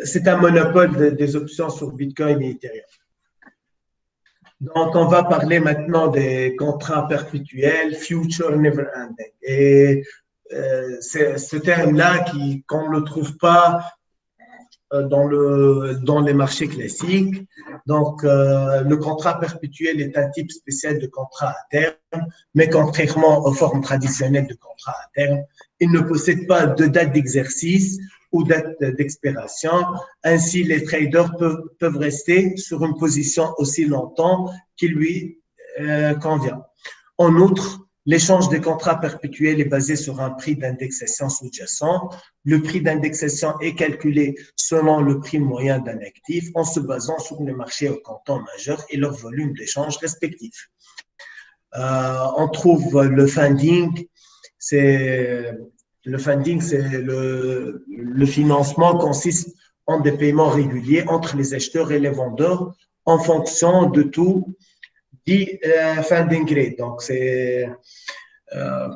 c'est un monopole des options sur Bitcoin et Ethereum. Donc, on va parler maintenant des contrats perpétuels, future never ending. Et c'est ce terme-là qu'on ne le trouve pas dans les marchés classiques. Donc, le contrat perpétuel est un type spécial de contrat à terme, mais contrairement aux formes traditionnelles de contrat à terme, il ne possède pas de date d'exercice ou date d'expiration. Ainsi, les traders peuvent rester sur une position aussi longtemps qu'il lui convient. En outre, l'échange des contrats perpétuels est basé sur un prix d'indexation sous-jacent. Le prix d'indexation est calculé selon le prix moyen d'un actif en se basant sur les marchés au comptant majeur et leur volume d'échange respectif. On trouve le funding, le financement consiste en des paiements réguliers entre les acheteurs et les vendeurs en fonction de tout dit funding rate. Donc, c'est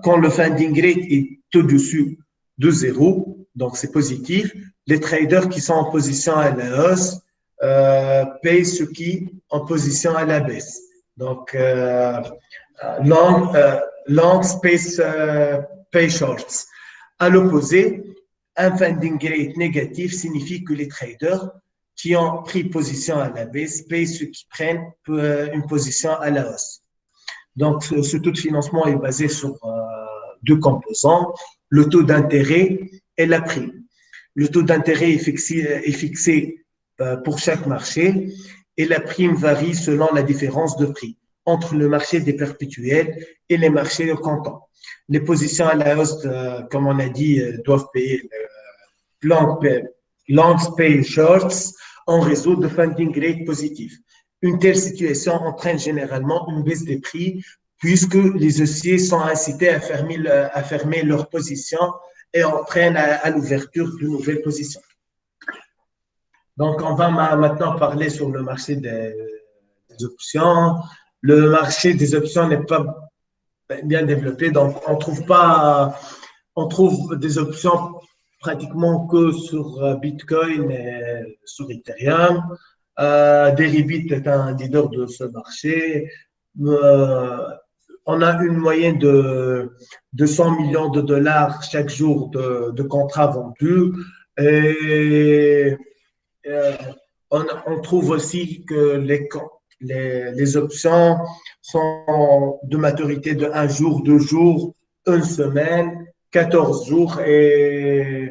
quand le funding rate est au-dessus de 0, donc c'est positif, les traders qui sont en position à la hausse payent ceux qui sont en position à la baisse. Donc, long space pay shorts. À l'opposé, un funding rate négatif signifie que les traders qui ont pris position à la baisse payent ceux qui prennent une position à la hausse. Donc, ce taux de financement est basé sur deux composants, le taux d'intérêt et la prime. Le taux d'intérêt est fixé pour chaque marché et la prime varie selon la différence de prix entre le marché des perpétuels et les marchés au comptant. Les positions à la hausse, comme on a dit, doivent payer long pay shorts en réseau de funding rate positif. Une telle situation entraîne généralement une baisse des prix puisque les haussiers sont incités à fermer leur position et entraînent à l'ouverture de nouvelles positions. Donc, on va maintenant parler sur le marché des options. Le marché des options n'est pas bien développé, donc on trouve des options pratiquement que sur Bitcoin et sur Ethereum. Deribit est un leader de ce marché. On a une moyenne de 200 millions de dollars chaque jour de contrats vendus. Et on trouve aussi que les options sont de maturité de 1 jour, 2 jours, 1 semaine, 14 jours et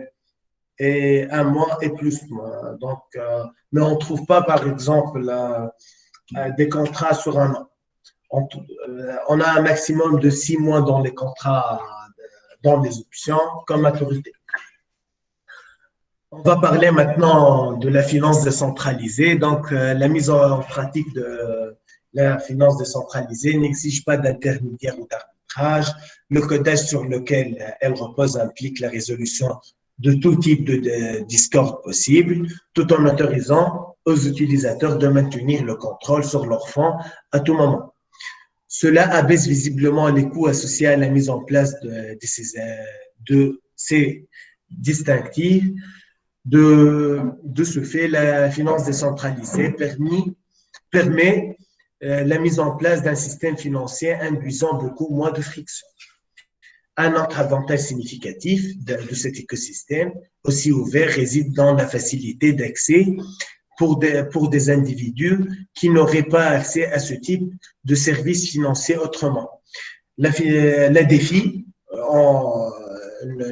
1 mois et plus. Donc, mais on ne trouve pas, par exemple, des contrats sur 1 an. On a un maximum de 6 mois dans les contrats, dans les options, comme maturité. On va parler maintenant de la finance décentralisée. Donc, la mise en pratique de la finance décentralisée n'exige pas d'intermédiaire ou d'arbitrage. Le codage sur lequel elle repose implique la résolution de tout type de discorde possible, tout en autorisant aux utilisateurs de maintenir le contrôle sur leurs fonds à tout moment. Cela abaisse visiblement les coûts associés à la mise en place de ces distinctifs. De ce fait, la finance décentralisée permet la mise en place d'un système financier induisant beaucoup moins de friction. Un autre avantage significatif de cet écosystème aussi ouvert réside dans la facilité d'accès pour des individus qui n'auraient pas accès à ce type de services financiers autrement. La DeFi,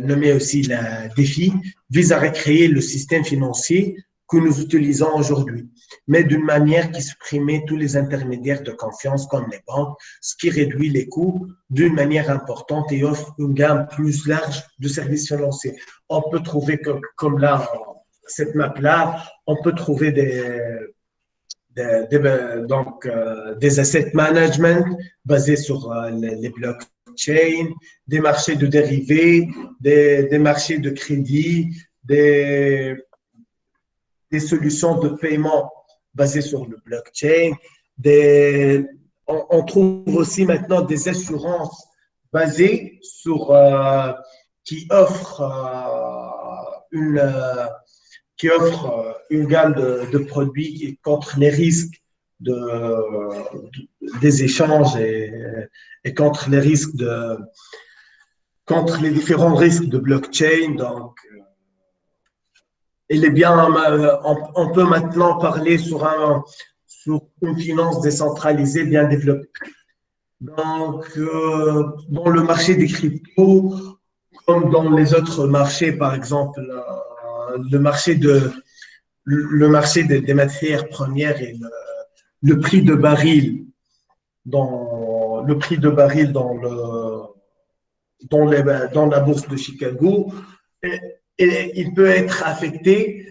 nommée aussi la DeFi, vise à recréer le système financier que nous utilisons aujourd'hui, mais d'une manière qui supprime tous les intermédiaires de confiance comme les banques, ce qui réduit les coûts d'une manière importante et offre une gamme plus large de services financiers. On peut trouver, comme là, cette map-là, on peut trouver des asset management basés sur les blockchains, des marchés de dérivés, des marchés de crédit, des solutions de paiement basées sur le blockchain. On trouve aussi maintenant des assurances basées sur qui offrent une gamme de produits contre les risques des échanges et contre les risques contre les différents risques de blockchain. Donc, on peut maintenant parler sur une finance décentralisée bien développée. Donc, dans le marché des cryptos, comme dans les autres marchés, par exemple, le marché des matières premières et le prix de baril dans la bourse de Chicago, et il peut être affecté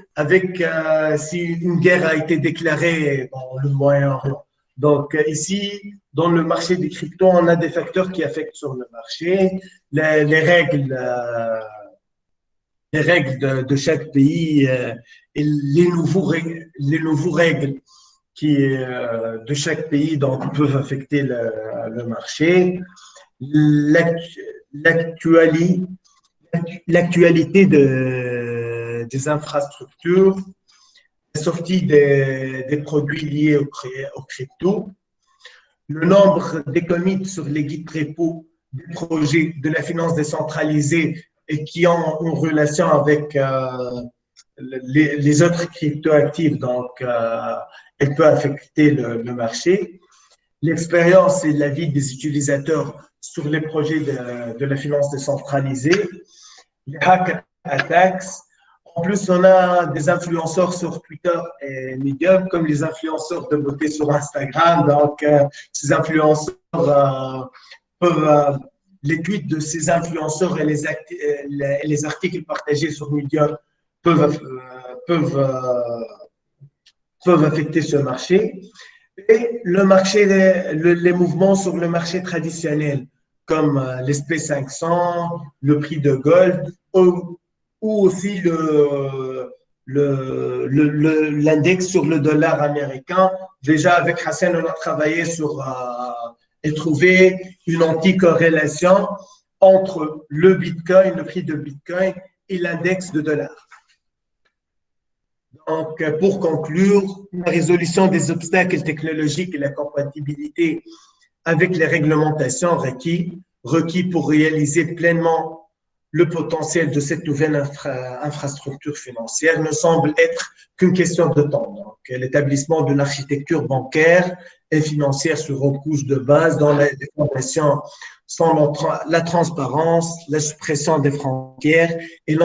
si une guerre a été déclarée dans le Moyen-Orient. Donc ici, dans le marché des cryptos, on a des facteurs qui affectent sur le marché, les règles de chaque pays et les nouveaux règles de chaque pays donc, peuvent affecter le marché. L'actualité des infrastructures, la sortie des produits liés au crypto, le nombre des commits sur les guides repo des projets de la finance décentralisée et qui ont une relation avec les autres cryptoactifs, donc elle peut affecter le marché. L'expérience et l'avis des utilisateurs sur les projets de la finance décentralisée, les hack attacks. En plus, on a des influenceurs sur Twitter et Medium, comme les influenceurs de beauté sur Instagram. Donc, ces influenceurs peuvent, les tweets de ces influenceurs et les articles partagés sur Medium peuvent affecter ce marché. Et le marché, les mouvements sur le marché traditionnel, comme l'SP500, le prix de gold, ou aussi l'index sur le dollar américain. Déjà, avec Hassan, on a travaillé et trouvé une anticorrélation entre le Bitcoin, le prix de Bitcoin et l'index de dollars. Donc, pour conclure, la résolution des obstacles technologiques et la compatibilité avec les réglementations requis pour réaliser pleinement le potentiel de cette nouvelle infrastructure financière ne semble être qu'une question de temps. Donc, l'établissement d'une architecture bancaire et financière sur une couche de base dans les fondations sont la transparence, la suppression des frontières et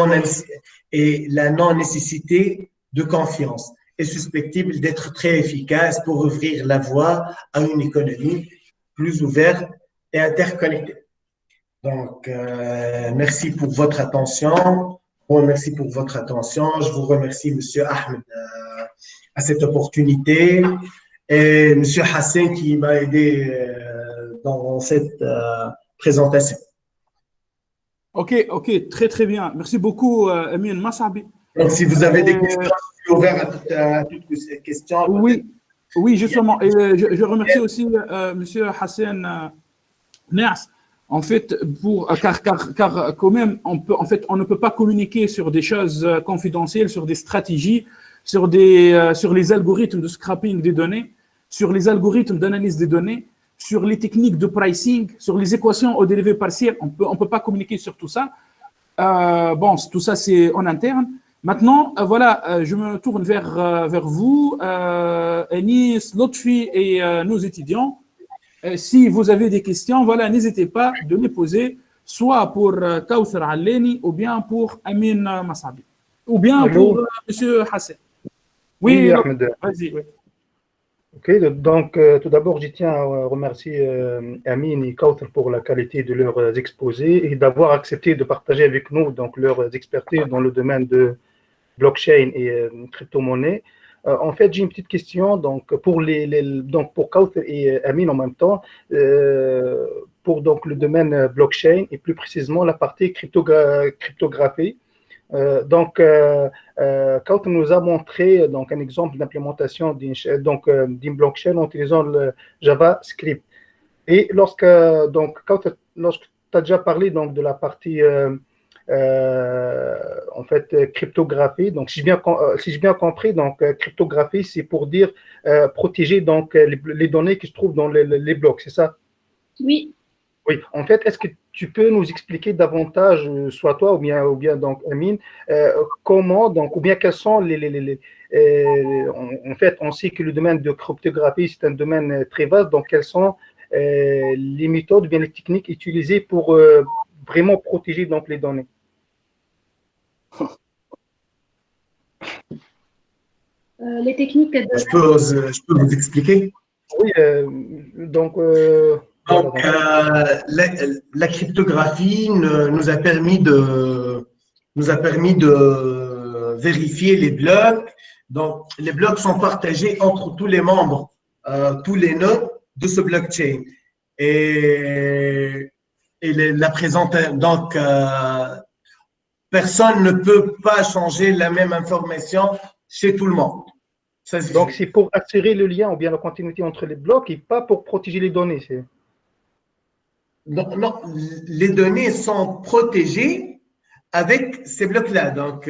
la non-nécessité de confiance est susceptible d'être très efficace pour ouvrir la voie à une économie plus ouverte et interconnectée. Donc, merci pour votre attention. Merci pour votre attention. Je vous remercie, Monsieur Ahmed, à cette opportunité et Monsieur Hassan qui m'a aidé dans cette présentation. Ok, très bien. Merci beaucoup, Amin Massabi. Donc, si vous avez des questions, je suis ouvert à toutes ces questions. Oui, justement. Et je remercie aussi Monsieur Hassan Nias. En fait, car quand même, on ne peut pas communiquer sur des choses confidentielles, sur des stratégies, sur les algorithmes de scrapping des données, sur les algorithmes d'analyse des données, sur les techniques de pricing, sur les équations aux dérivés partiels. On peut pas communiquer sur tout ça. Tout ça, c'est en interne. Maintenant, je me tourne vers vous, Anis, Lotfi et nos étudiants. Si vous avez des questions, n'hésitez pas de les poser, soit pour Kawthar Alleni ou bien pour Amin Massabi, ou bien pour Monsieur Hassan. Oui, Ahmed. Vas-y. Oui. Ok, donc tout d'abord, je tiens à remercier Amin et Kawthar pour la qualité de leurs exposés et d'avoir accepté de partager avec nous donc leurs expertises dans le domaine de blockchain et crypto-monnaie. En fait, j'ai une petite question donc pour pour Kawthar et Amin en même temps pour donc le domaine blockchain et plus précisément la partie cryptographie. Kawthar nous a montré donc un exemple d'implémentation d'une blockchain en utilisant le JavaScript. Et Kawthar, lorsque tu as déjà parlé donc de la partie en fait cryptographie, donc si j'ai bien compris, donc cryptographie c'est pour dire protéger donc les données qui se trouvent dans les blocs, c'est ça? Oui. Oui, en fait, est-ce que tu peux nous expliquer davantage, soit toi ou bien donc Amin, comment donc ou bien quels sont en fait, on sait que le domaine de cryptographie c'est un domaine très vaste, donc quelles sont les méthodes ou bien les techniques utilisées pour vraiment protéger donc les données? Les techniques de... Je peux vous expliquer? Oui, donc la cryptographie nous a permis de vérifier les blocs. Donc, les blocs sont partagés entre tous les membres, tous les nœuds de ce blockchain. Et la présentation, donc, personne ne peut pas changer la même information chez tout le monde. Donc, c'est pour assurer le lien ou bien la continuité entre les blocs et pas pour protéger les données. Non, les données sont protégées avec ces blocs-là. Donc,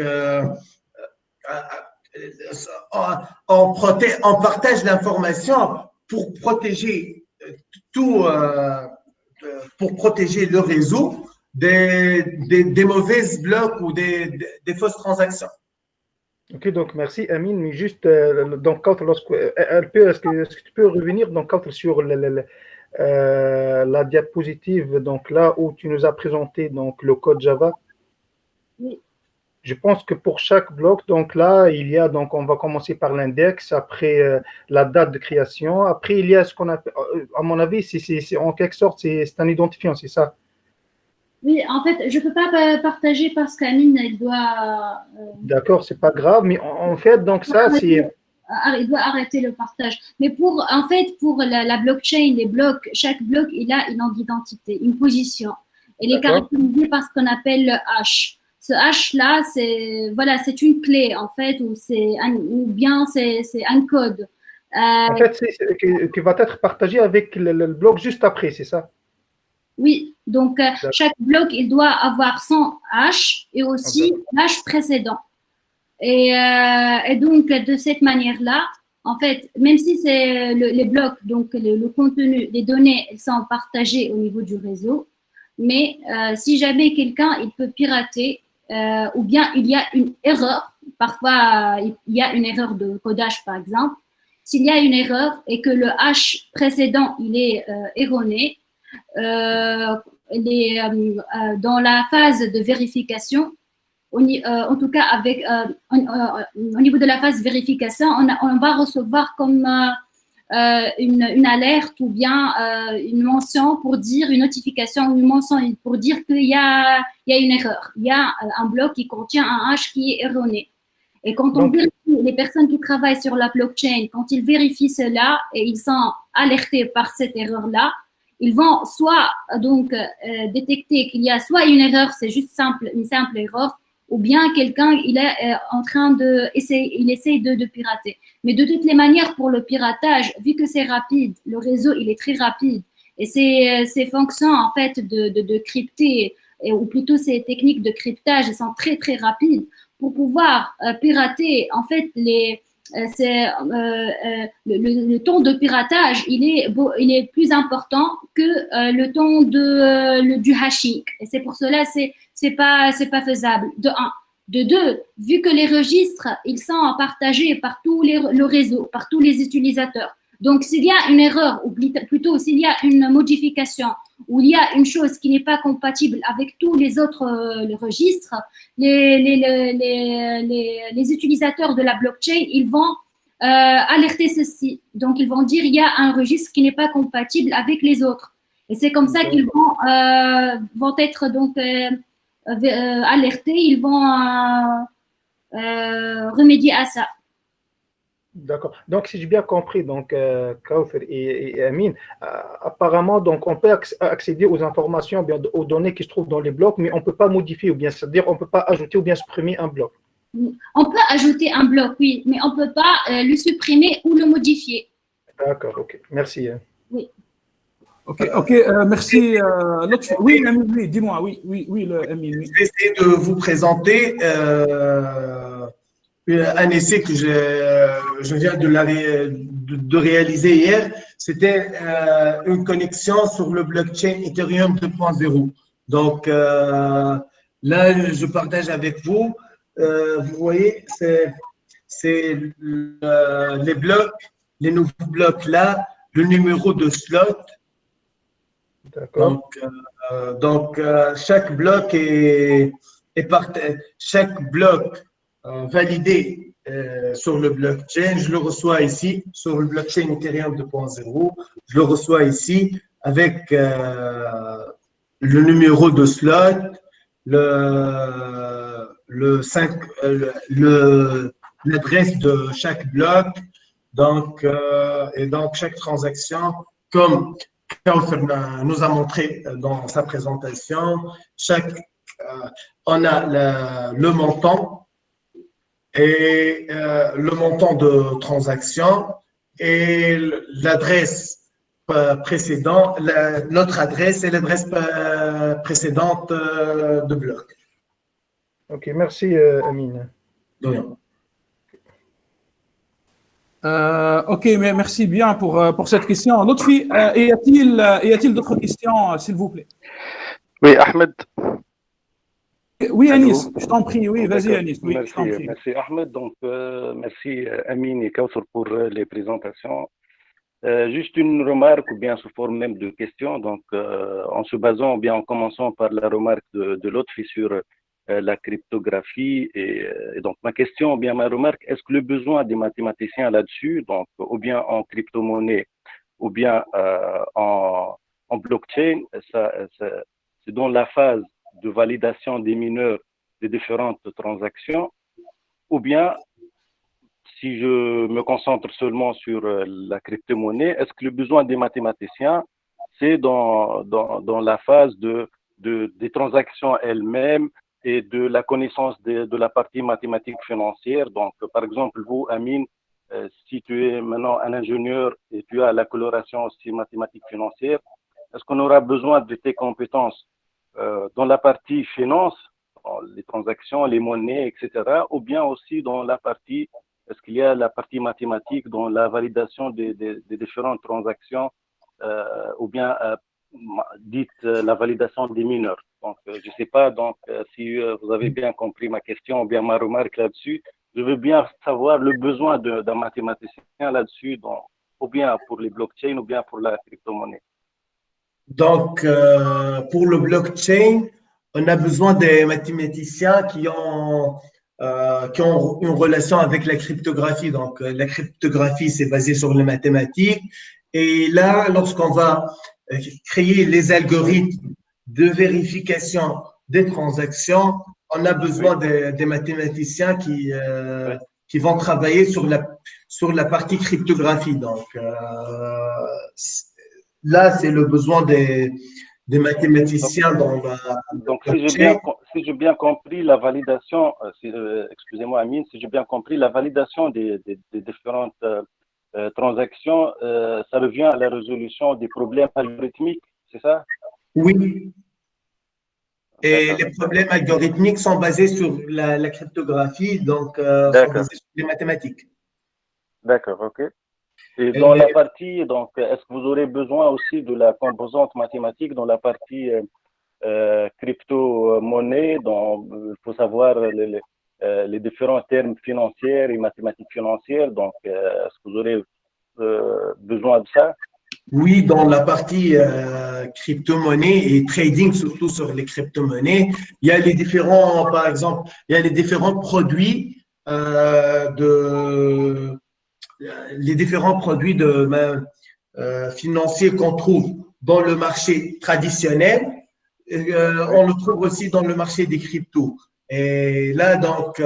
on partage l'information pour protéger pour protéger le réseau des mauvaises blocs ou des fausses transactions. Ok, donc merci Amin, mais juste donc est-ce que tu peux revenir donc sur la diapositive donc là où tu nous as présenté donc le code Java? Oui. Je pense que pour chaque bloc, donc là, il y a, donc on va commencer par l'index, après la date de création, après il y a ce qu'on appelle, à mon avis, c'est en quelque sorte, c'est un identifiant, c'est ça? Oui, en fait, je ne peux pas partager parce qu'Amine, elle doit... D'accord, c'est pas grave, mais en fait, donc ça, c'est... Il doit arrêter le partage. Mais pour la blockchain, les blocs, chaque bloc, il a une identité, une position. Elle est caractérisée par ce qu'on appelle le hash. Ce hash-là, c'est une clé, en fait, ou bien c'est un code. En fait, qui va être partagé avec le bloc juste après, c'est ça? Oui, donc chaque bloc, il doit avoir son hash et aussi l'hash précédent. Et donc, de cette manière-là, en fait, même si c'est les blocs, donc le contenu, les données, elles sont partagées au niveau du réseau, mais si jamais quelqu'un, il peut pirater, ou bien il y a une erreur, parfois il y a une erreur de codage par exemple, s'il y a une erreur et que le hash précédent, il est erroné, dans la phase de vérification, en tout cas au niveau de la phase vérification, on va recevoir comme une alerte ou bien une mention pour dire, une notification ou une mention pour dire qu'il y a une erreur. Il y a un bloc qui contient un hash qui est erroné. Et quand on vérifie, les personnes qui travaillent sur la blockchain, quand ils vérifient cela et ils sont alertés par cette erreur-là, ils vont soit donc détecter qu'il y a soit une erreur, c'est juste une simple erreur, ou bien quelqu'un il est en train il essaye de pirater. Mais de toutes les manières, pour le piratage, vu que c'est rapide, le réseau il est très rapide, et ces fonctions en fait de crypter, ou plutôt ces techniques de cryptage, elles sont très très rapides. Pour pouvoir pirater, en fait, le temps de piratage, il est plus important que le temps du hashing. Et c'est pour cela c'est pas faisable. De un. De deux, vu que les registres, ils sont partagés par le réseau, par tous les utilisateurs. Donc, s'il y a une erreur, ou plutôt s'il y a une modification, ou il y a une chose qui n'est pas compatible avec tous les autres registres, les utilisateurs de la blockchain, ils vont alerter ceci. Donc, ils vont dire il y a un registre qui n'est pas compatible avec les autres. Et c'est comme ça qu'ils vont être donc alertés, ils vont remédier à ça. D'accord. Donc, si j'ai bien compris, donc Kaufer et Amine, apparemment, donc on peut accéder aux informations, bien aux données qui se trouvent dans les blocs, mais on ne peut pas modifier, ou bien c'est-à-dire on ne peut pas ajouter ou bien supprimer un bloc. On peut ajouter un bloc, oui, mais on ne peut pas le supprimer ou le modifier. D'accord, ok. Merci. Oui. Ok, merci. Oui, Amine, oui, dis-moi, oui, Amine. Oui. Je vais essayer de vous présenter un essai que je viens de réaliser hier. C'était une connexion sur le blockchain Ethereum 2.0. Donc, là, je partage avec vous. Vous voyez, c'est les blocs, les nouveaux blocs là, le numéro de slot. D'accord. Donc, chaque bloc chaque bloc validé sur le blockchain, je le reçois ici sur le blockchain Ethereum 2.0. Je le reçois ici avec le numéro de slot, l'adresse de chaque bloc, donc chaque transaction, comme Kaufer nous a montré dans sa présentation, on a le montant et le montant de transaction et l'adresse précédente, notre adresse et l'adresse précédente de bloc. Ok, merci Amine. Ok, mais merci bien pour cette question. Lotfi, y a-t-il d'autres questions, s'il vous plaît? Oui, Ahmed. Oui, Anis, je t'en prie. Oui, vas-y, Anis. Oui, merci, Ahmed. Donc, merci, Amine et Kaufer pour les présentations. Juste une remarque, ou bien sous forme même de question. Donc, en se basant, ou bien en commençant par la remarque de Lotfi sur la cryptographie. Et donc, ma question, ou bien ma remarque, est-ce que le besoin des mathématiciens là-dessus, donc, ou bien en crypto-monnaie, ou bien en blockchain, c'est dans la phase de validation des mineurs des différentes transactions, ou bien, si je me concentre seulement sur la crypto-monnaie, est-ce que le besoin des mathématiciens, c'est dans la phase des transactions elles-mêmes et de la connaissance de la partie mathématique financière? Donc, par exemple, vous, Amine, si tu es maintenant un ingénieur et tu as la coloration aussi mathématique financière, est-ce qu'on aura besoin de tes compétences dans la partie finance, dans les transactions, les monnaies, etc., ou bien aussi dans la partie, est-ce qu'il y a la partie mathématique dans la validation des différentes transactions, ou bien la validation des mineurs. Donc, je ne sais pas si vous avez bien compris ma question ou bien ma remarque là-dessus. Je veux bien savoir le besoin d'un mathématicien là-dessus, ou bien pour les blockchains ou bien pour la crypto-monnaie. Donc, pour le blockchain, on a besoin des mathématiciens qui ont une relation avec la cryptographie. Donc, la cryptographie, c'est basé sur les mathématiques. Et là, lorsqu'on va créer les algorithmes de vérification des transactions, on a besoin des mathématiciens qui vont travailler sur la partie cryptographie. Donc, là, c'est le besoin des mathématiciens dans la donc si j'ai bien compris la validation, excusez-moi Amine, si j'ai bien compris la validation des différentes transactions, ça revient à la résolution des problèmes algorithmiques, c'est ça? Oui. Et les problèmes algorithmiques sont basés sur la cryptographie, donc sont basés sur les mathématiques. D'accord, ok. Et dans la partie, donc, est-ce que vous aurez besoin aussi de la composante mathématique dans la partie crypto-monnaie, dont il faut savoir les différents termes financiers et mathématiques financières. Donc, est-ce que vous aurez besoin de ça? Oui, dans la partie crypto-monnaie et trading, surtout sur les crypto-monnaies, il y a les différents, par exemple, il y a les différents produits financiers qu'on trouve dans le marché traditionnel. On le trouve aussi dans le marché des cryptos. Et là, donc,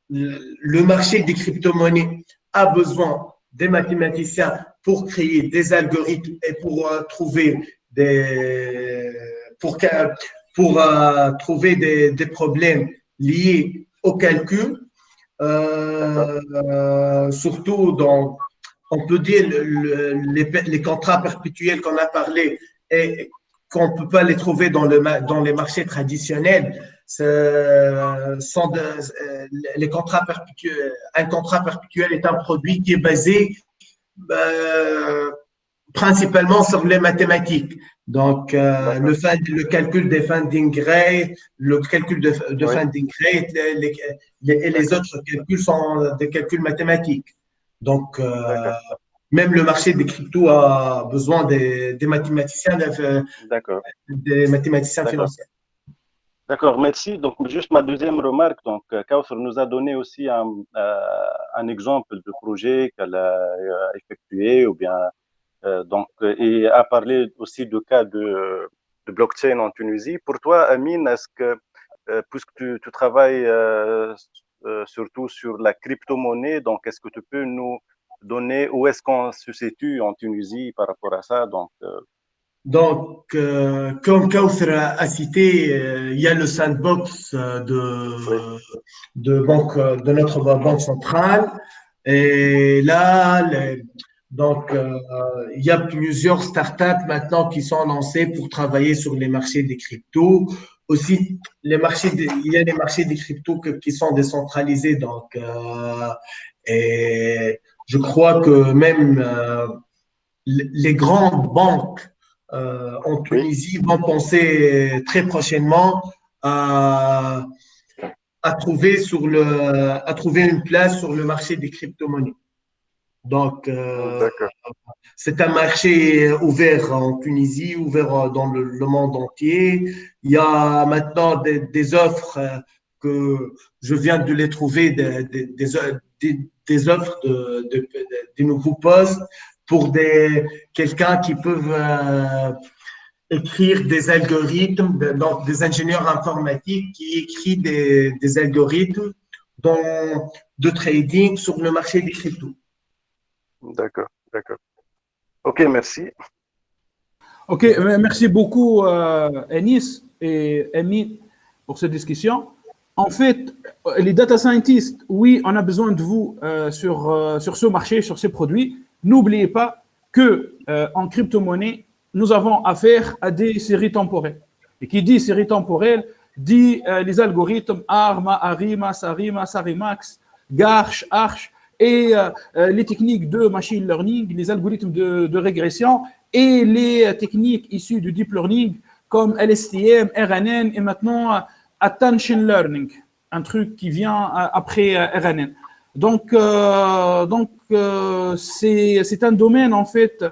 le marché des crypto-monnaies a besoin des mathématiciens pour créer des algorithmes et pour trouver des problèmes liés au calcul. Surtout on peut dire les contrats perpétuels qu'on a parlé et qu'on ne peut pas les trouver dans les marchés traditionnels. Les contrats perpétuels. Un contrat perpétuel est un produit qui est basé principalement sur les mathématiques. Donc, le calcul des funding rates, le calcul de funding rate et les autres calculs sont des calculs mathématiques. Donc, même le marché des cryptos a besoin des mathématiciens, des mathématiciens financiers. D'accord, merci. Donc, juste ma deuxième remarque. Donc, Kauthar nous a donné aussi un exemple de projet qu'elle a effectué ou bien et a parlé aussi de cas de blockchain en Tunisie. Pour toi, Amine, est-ce que, puisque tu travailles surtout sur la crypto-monnaie, donc est-ce que tu peux nous donner où est-ce qu'on se situe en Tunisie par rapport à ça? Donc, comme Kauthar a cité, il y a le sandbox de notre banque centrale. Et là, il y a plusieurs startups maintenant qui sont lancées pour travailler sur les marchés des cryptos. Aussi, il y a les marchés des cryptos qui sont décentralisés. Donc, et je crois que même les grandes banques en Tunisie vont penser très prochainement à trouver une place sur le marché des crypto-monnaies. Donc, c'est un marché ouvert en Tunisie, ouvert dans le monde entier. Il y a maintenant des offres que je viens de les trouver, des offres de nouveaux postes pour quelqu'un qui peuvent écrire des algorithmes, donc des ingénieurs informatiques qui écrivent des algorithmes de trading sur le marché des cryptos. D'accord. Ok, merci. Ok, merci beaucoup Anis et Amy pour cette discussion. En fait, les data scientists, oui, on a besoin de vous sur ce marché, sur ces produits. N'oubliez pas, que en crypto-monnaie, nous avons affaire à des séries temporelles. Et qui dit série temporelle, dit les algorithmes ARMA, ARIMA, SARIMA, SARIMAX, GARCH, ARCH, et les techniques de machine learning, les algorithmes de régression et les techniques issues du deep learning comme LSTM, RNN et maintenant attention learning, un truc qui vient après RNN. Donc c'est un domaine en fait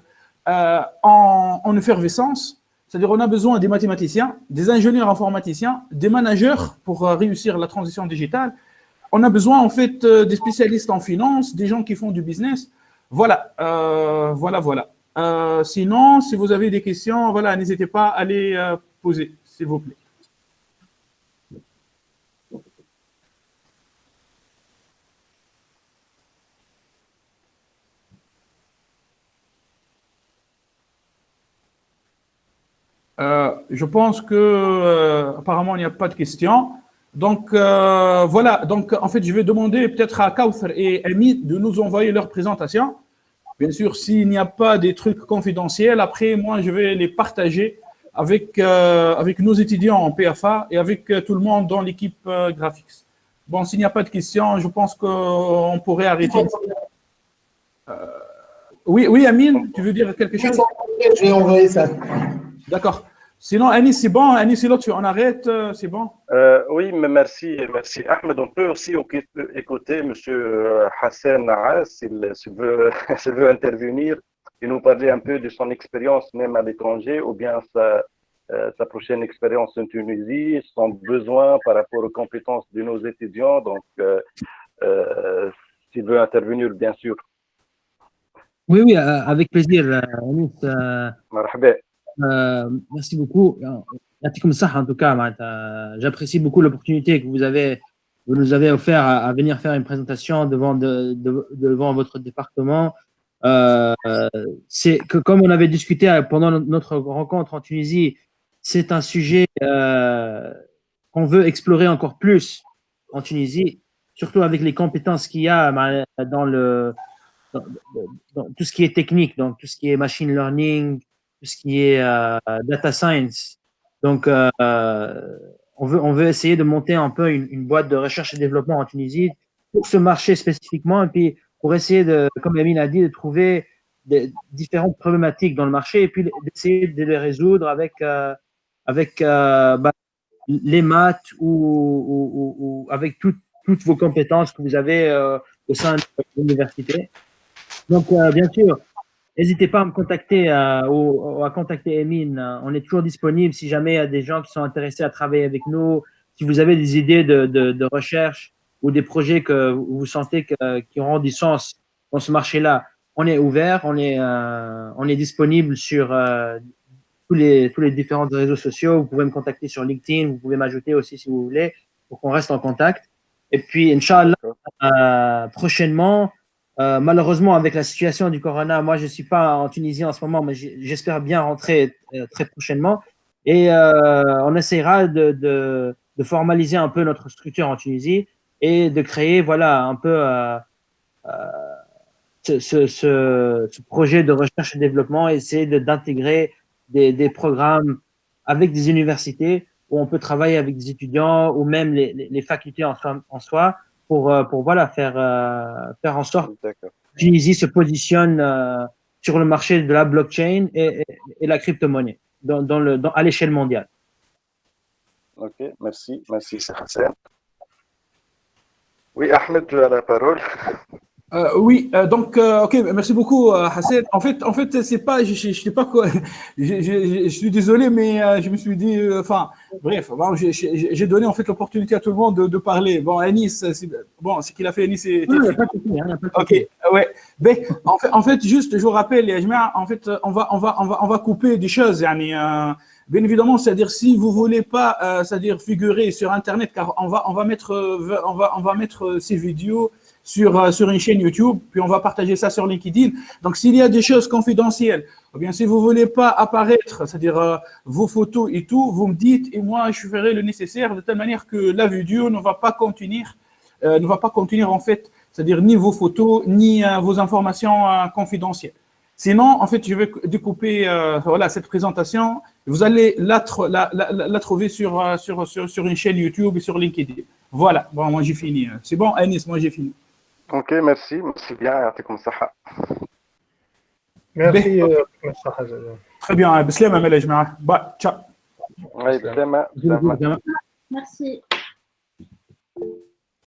en effervescence. C'est-à-dire on a besoin des mathématiciens, des ingénieurs informaticiens, des managers pour réussir la transition digitale. On a besoin en fait des spécialistes en finance, des gens qui font du business. Voilà, voilà. Sinon, si vous avez des questions, voilà, n'hésitez pas à les poser, s'il vous plaît. Je pense que apparemment il n'y a pas de questions. Donc voilà, donc en fait je vais demander peut-être à Kauthar et Ami de nous envoyer leur présentation. Bien sûr, s'il n'y a pas des trucs confidentiels, après moi je vais les partager avec nos étudiants en PFA et avec tout le monde dans l'équipe graphics. Bon, s'il n'y a pas de questions, je pense qu'on pourrait arrêter. Oui, Amine, tu veux dire quelque chose? Je vais envoyer ça. D'accord. Sinon, Anis, c'est bon. Anis, c'est l'autre, on arrête, c'est bon? Oui, mais merci Ahmed. On peut aussi écouter M. Hassan Naas s'il veut intervenir et nous parler un peu de son expérience même à l'étranger ou bien sa prochaine expérience en Tunisie, son besoin par rapport aux compétences de nos étudiants. Donc, s'il veut intervenir, bien sûr. Oui, avec plaisir, Anis. Marhaba. Merci beaucoup. Comme ça, en tout cas, j'apprécie beaucoup l'opportunité que vous nous avez offert à venir faire une présentation devant votre département. C'est que comme on avait discuté pendant notre rencontre en Tunisie, c'est un sujet qu'on veut explorer encore plus en Tunisie, surtout avec les compétences qu'il y a dans tout ce qui est technique, donc tout ce qui est machine learning, tout ce qui est data science. Donc, on veut essayer de monter un peu une boîte de recherche et développement en Tunisie pour ce marché spécifiquement et puis pour essayer comme Amine a dit, de trouver différentes problématiques dans le marché et puis d'essayer de les résoudre avec les maths ou avec toutes vos compétences que vous avez au sein de l'université. Donc, bien sûr, n'hésitez pas à me contacter ou à contacter Emine. On est toujours disponible si jamais il y a des gens qui sont intéressés à travailler avec nous. Si vous avez des idées de recherche ou des projets que vous sentez qui auront du sens dans ce marché-là, on est ouvert, on est disponible sur tous les différents réseaux sociaux. Vous pouvez me contacter sur LinkedIn, vous pouvez m'ajouter aussi si vous voulez pour qu'on reste en contact. Et puis, Inch'Allah, prochainement, malheureusement, avec la situation du corona, moi, je ne suis pas en Tunisie en ce moment, mais j'espère bien rentrer très prochainement. Et on essaiera de formaliser un peu notre structure en Tunisie et de créer, voilà, un peu ce projet de recherche et développement, essayer d'intégrer des programmes avec des universités où on peut travailler avec des étudiants ou même les facultés en soi pour voilà, faire en sorte que Tunisie se positionne sur le marché de la blockchain et la crypto-monnaie à l'échelle mondiale. Ok, merci, Hassan. Oui, Ahmed, tu as la parole. Oui, donc, ok, merci beaucoup, Hassan. En fait, c'est pas, je sais pas quoi, je suis désolé, mais je me suis dit, enfin, bref, bon, j'ai donné en fait l'opportunité à tout le monde de parler. Bon, Anis, bon, ce qu'il a fait, Anis, c'est. Non, il n'y a pas de souci, hein, ok, ouais. Mais en fait, juste, je vous rappelle, les Ajma, en fait, on va couper des choses, yani, bien évidemment, c'est-à-dire si vous voulez pas, c'est-à-dire figurer sur Internet, car on va mettre ces vidéos sur une chaîne YouTube, puis on va partager ça sur LinkedIn. Donc, s'il y a des choses confidentielles, ou bien si vous voulez pas apparaître, c'est-à-dire vos photos et tout, vous me dites et moi, je ferai le nécessaire de telle manière que la vidéo ne va pas contenir en fait, c'est-à-dire ni vos photos, ni vos informations confidentielles. Sinon, en fait, je vais découper voilà, cette présentation. Vous allez la trouver sur une chaîne YouTube et sur LinkedIn. Voilà, bon, moi j'ai fini. C'est bon, Anis, moi j'ai fini. Ok, merci bien, يعطيكم الصحة. ميرسي Très bien, بسلامة ملا يا جماعة. باي، تشاو. بسلامة. Merci.